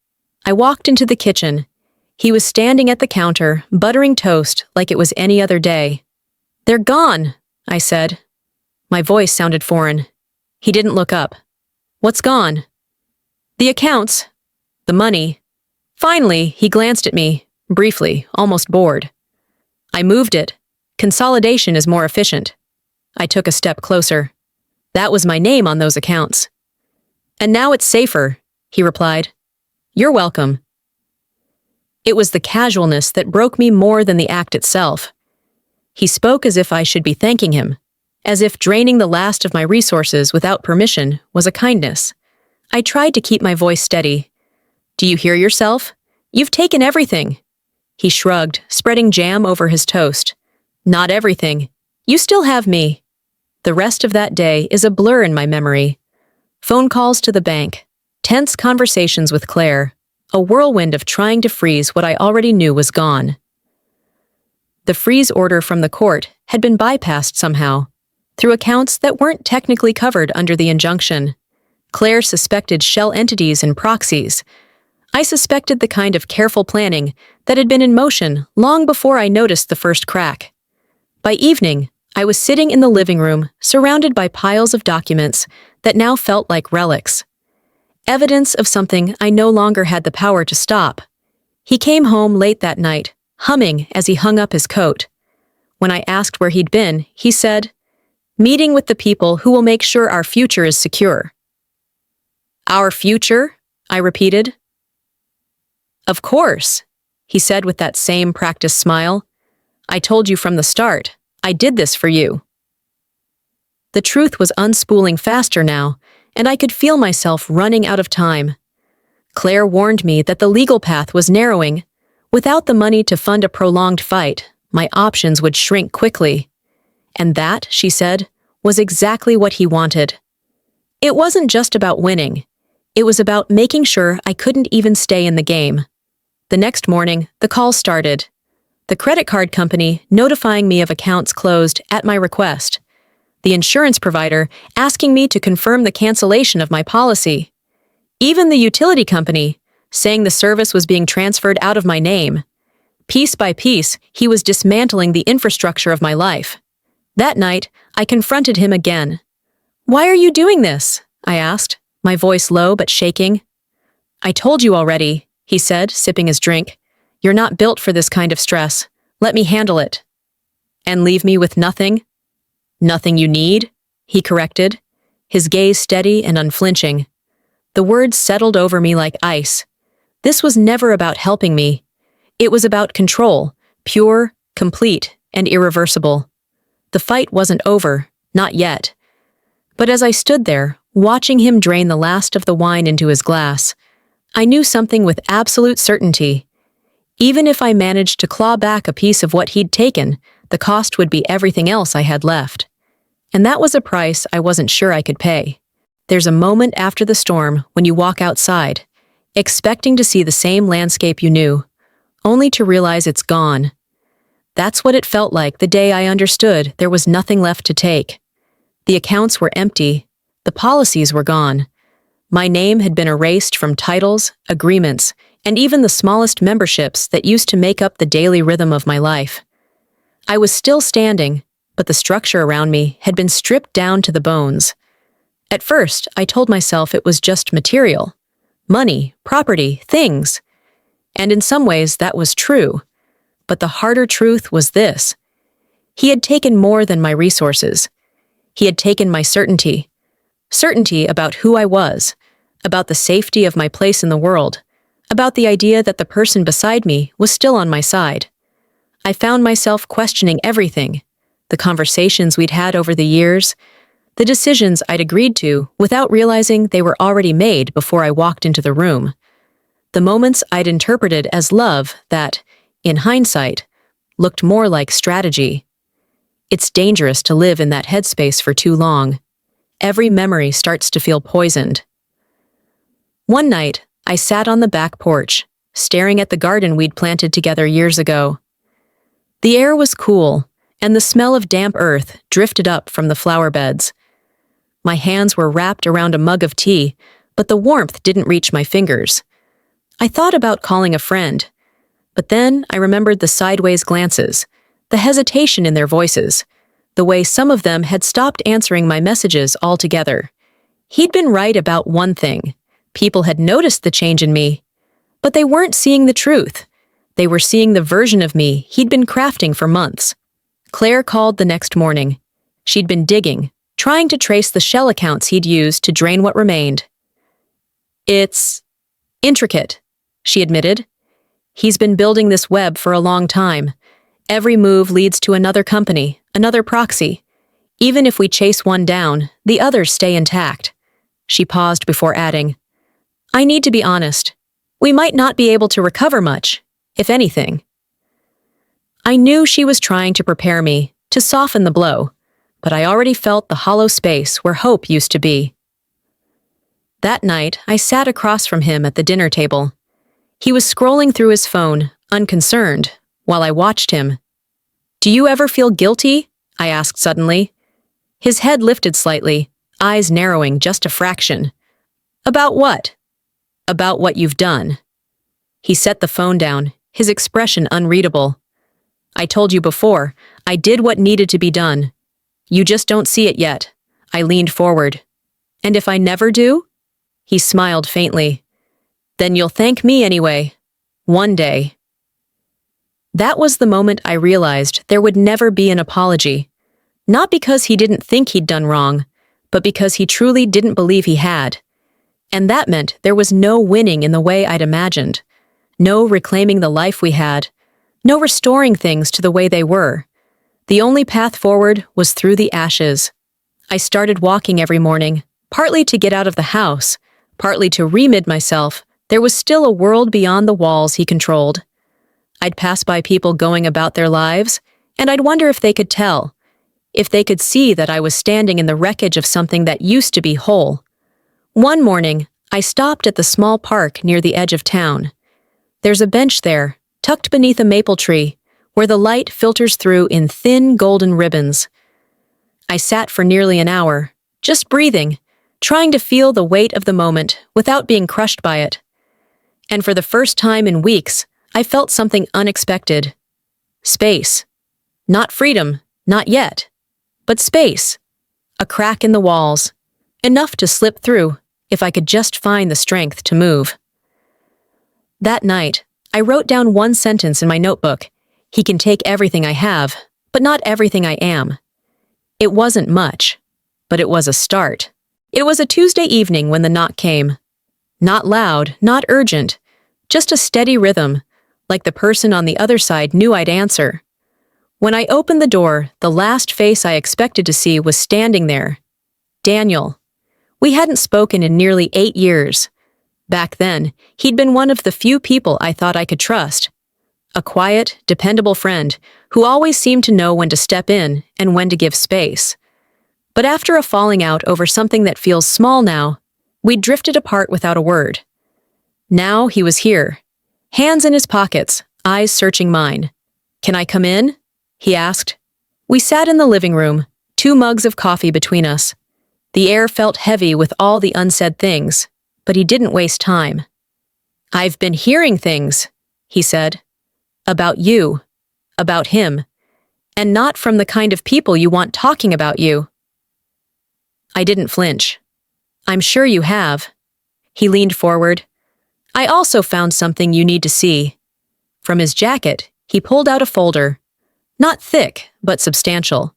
I walked into the kitchen. He was standing at the counter, buttering toast like it was any other day. "They're gone," I said. My voice sounded foreign. He didn't look up. "What's gone?" "The accounts. The money." Finally, he glanced at me, briefly, almost bored. "I moved it. Consolidation is more efficient." I took a step closer. "That was my name on those accounts." "And now it's safer," he replied. "You're welcome." It was the casualness that broke me more than the act itself. He spoke as if I should be thanking him, as if draining the last of my resources without permission was a kindness. I tried to keep my voice steady. "Do you hear yourself? You've taken everything." He shrugged, spreading jam over his toast. "Not everything. You still have me." The rest of that day is a blur in my memory. Phone calls to the bank, tense conversations with Claire, a whirlwind of trying to freeze what I already knew was gone. The freeze order from the court had been bypassed somehow, through accounts that weren't technically covered under the injunction. Claire suspected shell entities and proxies. I suspected the kind of careful planning that had been in motion long before I noticed the first crack. By evening, I was sitting in the living room, surrounded by piles of documents that now felt like relics. Evidence of something I no longer had the power to stop. He came home late that night, humming as he hung up his coat. When I asked where he'd been, he said, "Meeting with the people who will make sure our future is secure." "Our future?" I repeated. "Of course," he said with that same practiced smile. "I told you from the start, I did this for you." The truth was unspooling faster now, and I could feel myself running out of time. Claire warned me that the legal path was narrowing. Without the money to fund a prolonged fight, my options would shrink quickly. And that, she said, was exactly what he wanted. It wasn't just about winning. It was about making sure I couldn't even stay in the game. The next morning, the call started. The credit card company notifying me of accounts closed at my request. The insurance provider asking me to confirm the cancellation of my policy. Even the utility company saying the service was being transferred out of my name. Piece by piece, he was dismantling the infrastructure of my life. That night, I confronted him again. "Why are you doing this?" I asked, my voice low but shaking. "I told you already," he said, sipping his drink. "You're not built for this kind of stress. Let me handle it." "And leave me with nothing?" "Nothing you need," he corrected, his gaze steady and unflinching. The words settled over me like ice. This was never about helping me. It was about control, pure, complete, and irreversible. The fight wasn't over, not yet. But as I stood there, watching him drain the last of the wine into his glass, I knew something with absolute certainty. Even if I managed to claw back a piece of what he'd taken, the cost would be everything else I had left. And that was a price I wasn't sure I could pay. There's a moment after the storm when you walk outside, expecting to see the same landscape you knew, only to realize it's gone. That's what it felt like the day I understood there was nothing left to take. The accounts were empty, the policies were gone. My name had been erased from titles, agreements, and even the smallest memberships that used to make up the daily rhythm of my life. I was still standing, but the structure around me had been stripped down to the bones. At first, I told myself it was just material. Money, property, things. And in some ways, that was true. But the harder truth was this. He had taken more than my resources. He had taken my certainty. Certainty about who I was, about the safety of my place in the world, about the idea that the person beside me was still on my side. I found myself questioning everything. The conversations we'd had over the years, the decisions I'd agreed to without realizing they were already made before I walked into the room. The moments I'd interpreted as love that, in hindsight, looked more like strategy. It's dangerous to live in that headspace for too long. Every memory starts to feel poisoned. One night, I sat on the back porch, staring at the garden we'd planted together years ago. The air was cool, and the smell of damp earth drifted up from the flower beds. My hands were wrapped around a mug of tea, but the warmth didn't reach my fingers. I thought about calling a friend, but then I remembered the sideways glances, the hesitation in their voices, the way some of them had stopped answering my messages altogether. He'd been right about one thing. People had noticed the change in me, but they weren't seeing the truth. They were seeing the version of me he'd been crafting for months. Claire called the next morning. She'd been digging, trying to trace the shell accounts he'd used to drain what remained. "It's intricate," she admitted. "He's been building this web for a long time. Every move leads to another company, another proxy. Even if we chase one down, the others stay intact." She paused before adding, "I need to be honest. We might not be able to recover much, if anything." I knew she was trying to prepare me, to soften the blow, but I already felt the hollow space where hope used to be. That night, I sat across from him at the dinner table. He was scrolling through his phone, unconcerned, while I watched him. "Do you ever feel guilty?" I asked suddenly. His head lifted slightly, eyes narrowing just a fraction. "About what?" "About what you've done." He set the phone down, his expression unreadable. "I told you before, I did what needed to be done. You just don't see it yet." I leaned forward. "And if I never do?" He smiled faintly. "Then you'll thank me anyway. One day." That was the moment I realized there would never be an apology. Not because he didn't think he'd done wrong, but because he truly didn't believe he had. And that meant there was no winning in the way I'd imagined. No reclaiming the life we had. No restoring things to the way they were. The only path forward was through the ashes. I started walking every morning, partly to get out of the house, partly to remid myself. There was still a world beyond the walls he controlled. I'd pass by people going about their lives, and I'd wonder if they could tell, if they could see that I was standing in the wreckage of something that used to be whole. One morning, I stopped at the small park near the edge of town. There's a bench there, tucked beneath a maple tree, where the light filters through in thin golden ribbons. I sat for nearly an hour, just breathing, trying to feel the weight of the moment without being crushed by it. And for the first time in weeks, I felt something unexpected. Space. Not freedom, not yet. But space. A crack in the walls. Enough to slip through, if I could just find the strength to move. That night, I wrote down one sentence in my notebook. He can take everything I have, but not everything I am. It wasn't much, but it was a start. It was a Tuesday evening when the knock came. Not loud, not urgent, just a steady rhythm, like the person on the other side knew I'd answer. When I opened the door, the last face I expected to see was standing there. Daniel. We hadn't spoken in nearly 8 years. Back then, he'd been one of the few people I thought I could trust. A quiet, dependable friend who always seemed to know when to step in and when to give space. But after a falling out over something that feels small now, we'd drifted apart without a word. Now he was here, hands in his pockets, eyes searching mine. "Can I come in?" he asked. We sat in the living room, 2 mugs of coffee between us. The air felt heavy with all the unsaid things, but he didn't waste time. "I've been hearing things," he said. "About you, about him, and not from the kind of people you want talking about you." I didn't flinch. "I'm sure you have." He leaned forward. "I also found something you need to see." From his jacket, he pulled out a folder. Not thick, but substantial.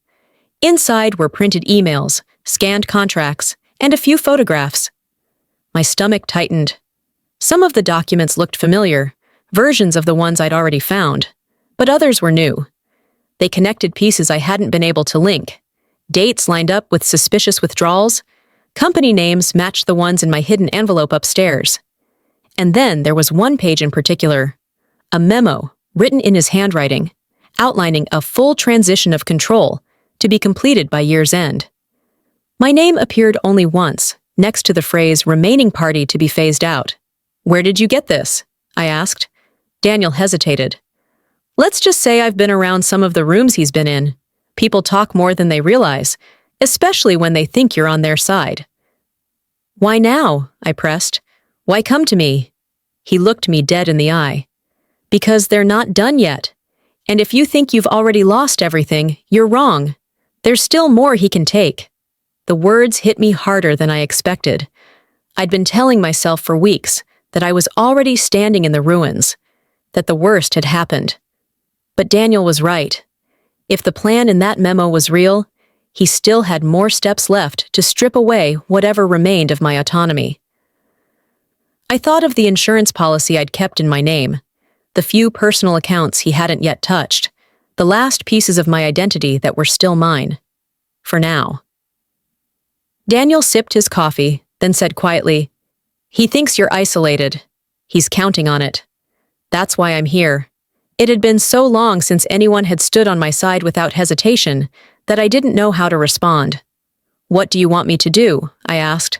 Inside were printed emails, scanned contracts, and a few photographs. My stomach tightened. Some of the documents looked familiar, versions of the ones I'd already found, but others were new. They connected pieces I hadn't been able to link, dates lined up with suspicious withdrawals, company names matched the ones in my hidden envelope upstairs. And then there was one page in particular, a memo written in his handwriting, outlining a full transition of control to be completed by year's end. My name appeared only once, next to the phrase remaining party to be phased out. "Where did you get this?" I asked. Daniel hesitated. "Let's just say I've been around some of the rooms he's been in. People talk more than they realize, especially when they think you're on their side." "Why now?" I pressed. "Why come to me?" He looked me dead in the eye. "Because they're not done yet. And if you think you've already lost everything, you're wrong. There's still more he can take." The words hit me harder than I expected. I'd been telling myself for weeks that I was already standing in the ruins, that the worst had happened. But Daniel was right. If the plan in that memo was real, he still had more steps left to strip away whatever remained of my autonomy. I thought of the insurance policy I'd kept in my name, the few personal accounts he hadn't yet touched, the last pieces of my identity that were still mine. For now. Daniel sipped his coffee, then said quietly, "He thinks you're isolated. He's counting on it. That's why I'm here. It had been so long since anyone had stood on my side without hesitation that I didn't know how to respond." "What do you want me to do?" I asked.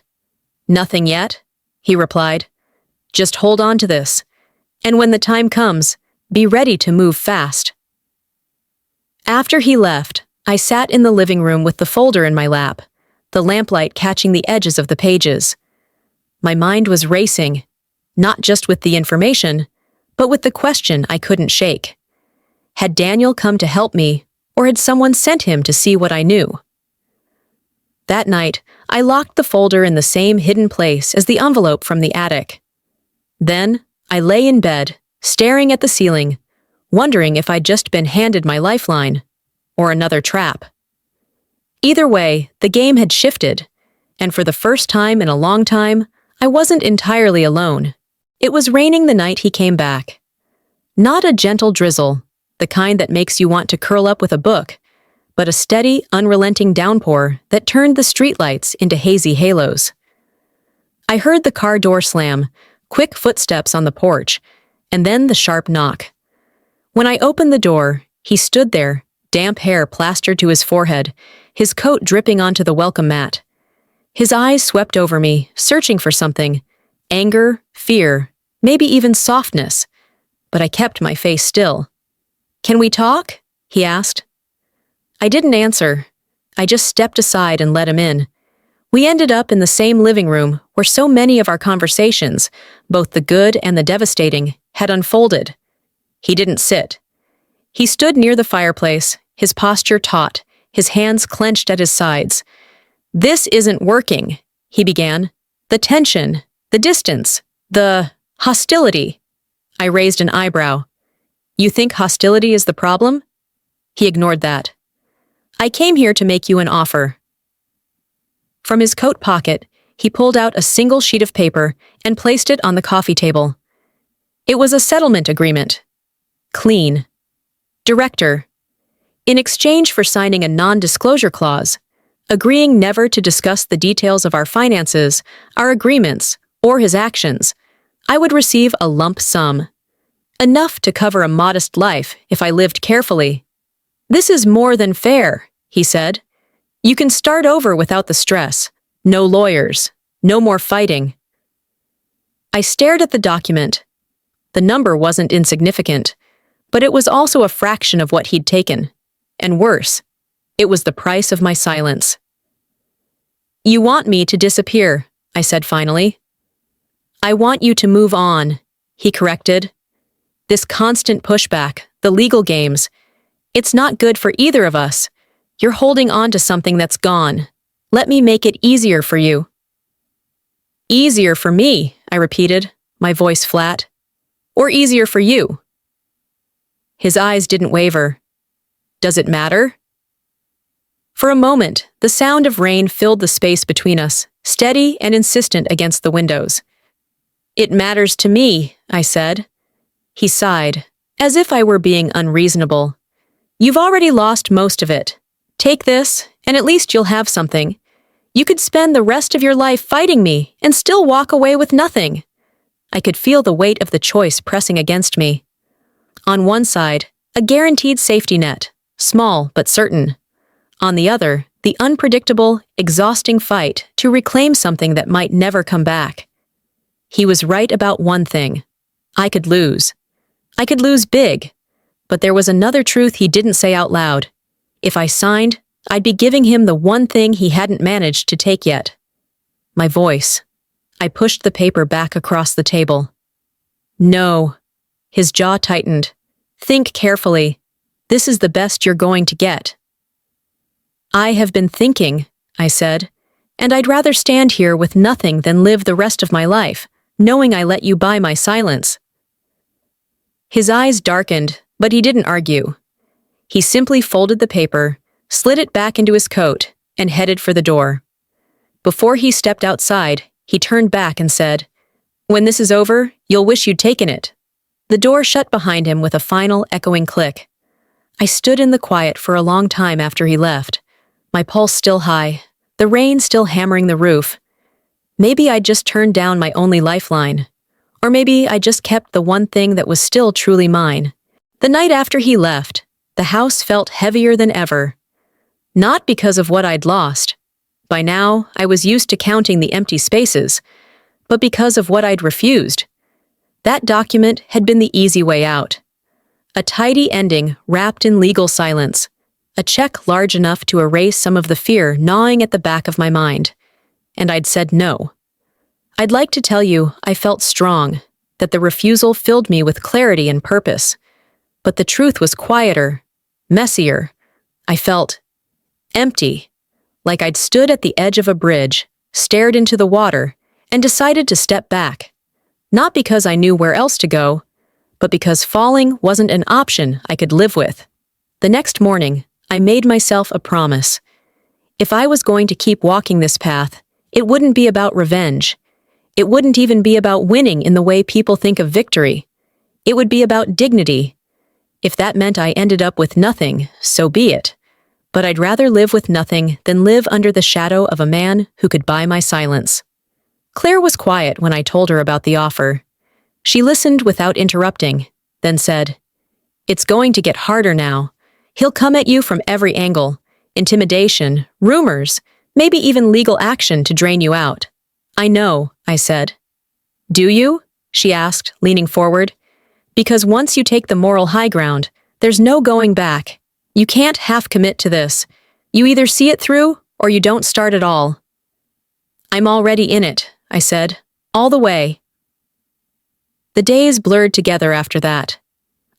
"Nothing yet," he replied. "Just hold on to this. And when the time comes, be ready to move fast." After he left, I sat in the living room with the folder in my lap, the lamplight catching the edges of the pages. My mind was racing, not just with the information, but with the question I couldn't shake. Had Daniel come to help me, or had someone sent him to see what I knew? That night, I locked the folder in the same hidden place as the envelope from the attic. Then, I lay in bed, staring at the ceiling, wondering if I'd just been handed my lifeline, or another trap. Either way, the game had shifted, and for the first time in a long time, I wasn't entirely alone. It was raining the night he came back. Not a gentle drizzle, the kind that makes you want to curl up with a book, but a steady, unrelenting downpour that turned the streetlights into hazy halos. I heard the car door slam, quick footsteps on the porch, and then the sharp knock. When I opened the door, he stood there, damp hair plastered to his forehead, his coat dripping onto the welcome mat. His eyes swept over me, searching for something. Anger, fear, maybe even softness. But I kept my face still. "Can we talk?" he asked. I didn't answer. I just stepped aside and let him in. We ended up in the same living room where so many of our conversations, both the good and the devastating, had unfolded. He didn't sit. He stood near the fireplace, his posture taut, his hands clenched at his sides. "This isn't working," he began. "The tension, the distance, the hostility." I raised an eyebrow. "You think hostility is the problem?" He ignored that. "I came here to make you an offer." From his coat pocket, he pulled out a single sheet of paper and placed it on the coffee table. It was a settlement agreement. Clean. Director. In exchange for signing a non-disclosure clause, agreeing never to discuss the details of our finances, our agreements, or his actions, I would receive a lump sum. Enough to cover a modest life if I lived carefully. "This is more than fair," he said. "You can start over without the stress. No lawyers. No more fighting." I stared at the document. The number wasn't insignificant, but it was also a fraction of what he'd taken. And worse, it was the price of my silence. "You want me to disappear," I said finally. "I want you to move on," he corrected. "This constant pushback, the legal games, it's not good for either of us. You're holding on to something that's gone. Let me make it easier for you." "Easier for me," I repeated, my voice flat. "Or easier for you?" His eyes didn't waver. "Does it matter?" For a moment, the sound of rain filled the space between us, steady and insistent against the windows. "It matters to me," I said. He sighed, as if I were being unreasonable. "You've already lost most of it. Take this, And at least you'll have something. You could spend the rest of your life fighting me and still walk away with nothing. I could feel the weight of the choice pressing against me. On one side, a guaranteed safety net, small but certain. On the other, the unpredictable, exhausting fight to reclaim something that might never come back. He was right about one thing. I could lose. I could lose big. But there was another truth he didn't say out loud. If I signed, I'd be giving him the one thing he hadn't managed to take yet. My voice. I pushed the paper back across the table. No. His jaw tightened. Think carefully. This is the best you're going to get. I have been thinking, I said, and I'd rather stand here with nothing than live the rest of my life, knowing I let you buy my silence. His eyes darkened, but he didn't argue. He simply folded the paper, slid it back into his coat, and headed for the door. Before he stepped outside, he turned back and said, "When this is over, you'll wish you'd taken it." The door shut behind him with a final echoing click. I stood in the quiet for a long time after he left, my pulse still high, the rain still hammering the roof. Maybe I'd just turned down my only lifeline. Or maybe I just kept the one thing that was still truly mine. The night after he left, the house felt heavier than ever. Not because of what I'd lost. By now, I was used to counting the empty spaces, but because of what I'd refused. That document had been the easy way out. A tidy ending wrapped in legal silence. A check large enough to erase some of the fear gnawing at the back of my mind. And I'd said no. I'd like to tell you I felt strong, that the refusal filled me with clarity and purpose. But the truth was quieter, messier. I felt empty, like I'd stood at the edge of a bridge, stared into the water, and decided to step back. Not because I knew where else to go, but because falling wasn't an option I could live with. The next morning, I made myself a promise. If I was going to keep walking this path, it wouldn't be about revenge. It wouldn't even be about winning in the way people think of victory. It would be about dignity. If that meant I ended up with nothing, so be it. But I'd rather live with nothing than live under the shadow of a man who could buy my silence. Claire was quiet when I told her about the offer. She listened without interrupting, then said, "It's going to get harder now. He'll come at you from every angle. Intimidation, rumors, maybe even legal action to drain you out." "I know," I said. "Do you?" she asked, leaning forward. "Because once you take the moral high ground, there's no going back. You can't half commit to this. You either see it through, or you don't start at all." "I'm already in it," I said, "all the way." The days blurred together after that.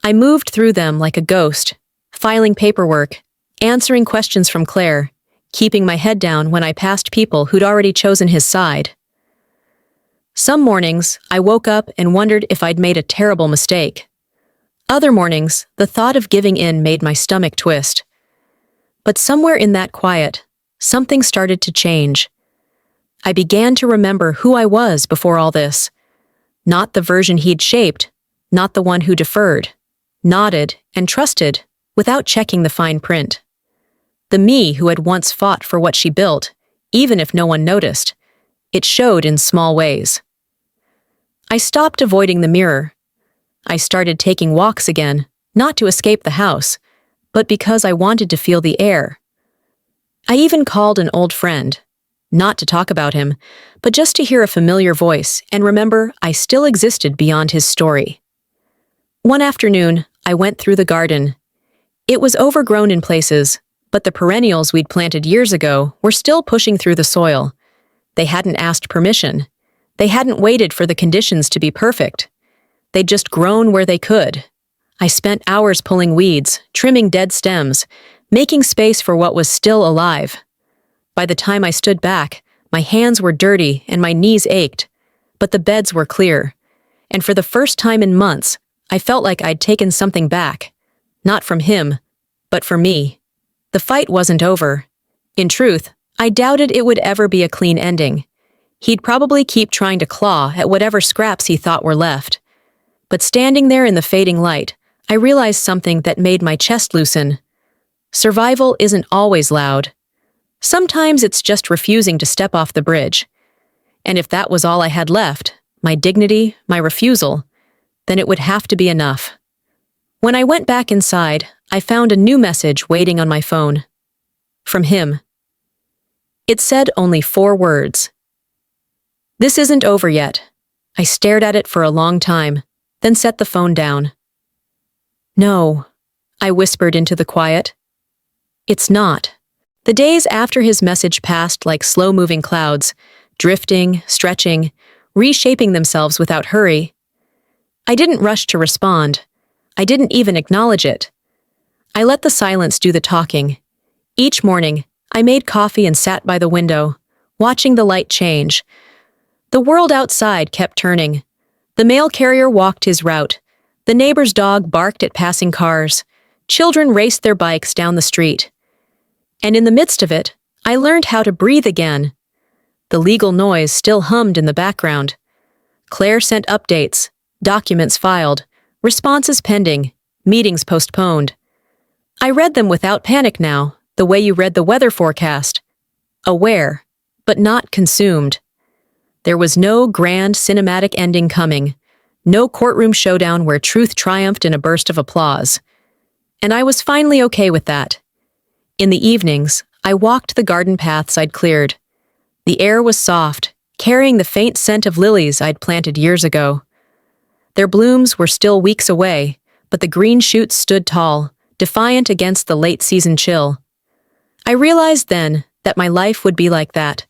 I moved through them like a ghost, filing paperwork, answering questions from Claire, keeping my head down when I passed people who'd already chosen his side. Some mornings, I woke up and wondered if I'd made a terrible mistake. Other mornings, the thought of giving in made my stomach twist. But somewhere in that quiet, something started to change. I began to remember who I was before all this. Not the version he'd shaped, not the one who deferred, nodded, and trusted without checking the fine print. The me who had once fought for what she built, even if no one noticed. It showed in small ways. I stopped avoiding the mirror. I started taking walks again, not to escape the house, but because I wanted to feel the air. I even called an old friend, not to talk about him, but just to hear a familiar voice and remember I still existed beyond his story. One afternoon, I went through the garden. It was overgrown in places, but the perennials we'd planted years ago were still pushing through the soil. They hadn't asked permission. They hadn't waited for the conditions to be perfect. They'd just grown where they could. I spent hours pulling weeds, trimming dead stems, making space for what was still alive. By the time I stood back, my hands were dirty and my knees ached, but the beds were clear. And for the first time in months, I felt like I'd taken something back. Not from him, but for me. The fight wasn't over. In truth, I doubted it would ever be a clean ending. He'd probably keep trying to claw at whatever scraps he thought were left. But standing there in the fading light, I realized something that made my chest loosen. Survival isn't always loud. Sometimes it's just refusing to step off the bridge. And if that was all I had left, my dignity, my refusal, then it would have to be enough. When I went back inside, I found a new message waiting on my phone. From him. It said only 4 words. "This isn't over yet." I stared at it for a long time, then set the phone down. "No," I whispered into the quiet. "It's not." The days after his message passed like slow-moving clouds, drifting, stretching, reshaping themselves without hurry. I didn't rush to respond. I didn't even acknowledge it. I let the silence do the talking. Each morning, I made coffee and sat by the window, watching the light change. The world outside kept turning. The mail carrier walked his route. The neighbor's dog barked at passing cars. Children raced their bikes down the street. And in the midst of it, I learned how to breathe again. The legal noise still hummed in the background. Claire sent updates, documents filed, responses pending, meetings postponed. I read them without panic now, the way you read the weather forecast. Aware, but not consumed. There was no grand cinematic ending coming, no courtroom showdown where truth triumphed in a burst of applause. And I was finally okay with that. In the evenings, I walked the garden paths I'd cleared. The air was soft, carrying the faint scent of lilies I'd planted years ago. Their blooms were still weeks away, but the green shoots stood tall, defiant against the late-season chill. I realized then that my life would be like that.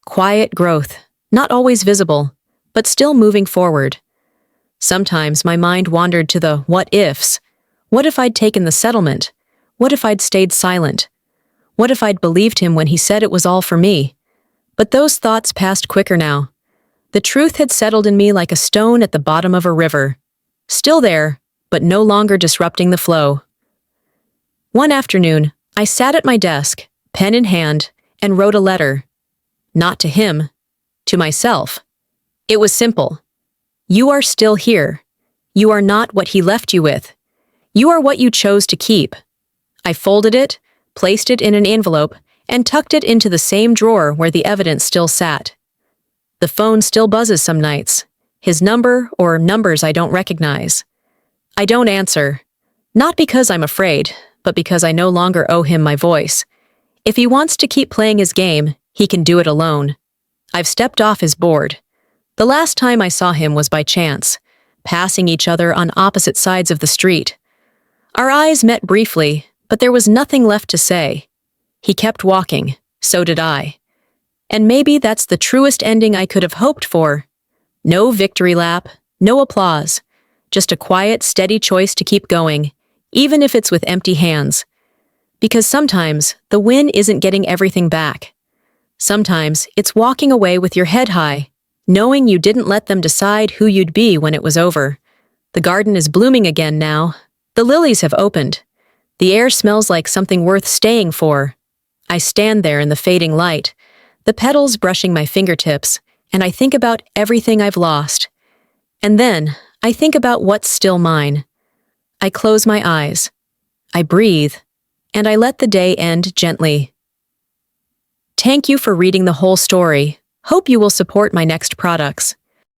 Quiet growth, not always visible, but still moving forward. Sometimes my mind wandered to the what-ifs. What if I'd taken the settlement? What if I'd stayed silent? What if I'd believed him when he said it was all for me? But those thoughts passed quicker now. The truth had settled in me like a stone at the bottom of a river. Still there, but no longer disrupting the flow. One afternoon, I sat at my desk, pen in hand, and wrote a letter. Not to him, to myself. It was simple. You are still here. You are not what he left you with. You are what you chose to keep. I folded it, placed it in an envelope, and tucked it into the same drawer where the evidence still sat. The phone still buzzes some nights. His number or numbers I don't recognize. I don't answer. Not because I'm afraid, but because I no longer owe him my voice. If he wants to keep playing his game, he can do it alone. I've stepped off his board. The last time I saw him was by chance, passing each other on opposite sides of the street. Our eyes met briefly, but there was nothing left to say. He kept walking, so did I. And maybe that's the truest ending I could have hoped for. No victory lap, no applause, just a quiet, steady choice to keep going, even if it's with empty hands. Because sometimes the win isn't getting everything back. Sometimes it's walking away with your head high, knowing you didn't let them decide who you'd be when it was over. The garden is blooming again now. The lilies have opened. The air smells like something worth staying for. I stand there in the fading light, the petals brushing my fingertips, and I think about everything I've lost. And then I think about what's still mine. I close my eyes. I breathe, and I let the day end gently. Thank you for reading the whole story. Hope you will support my next products.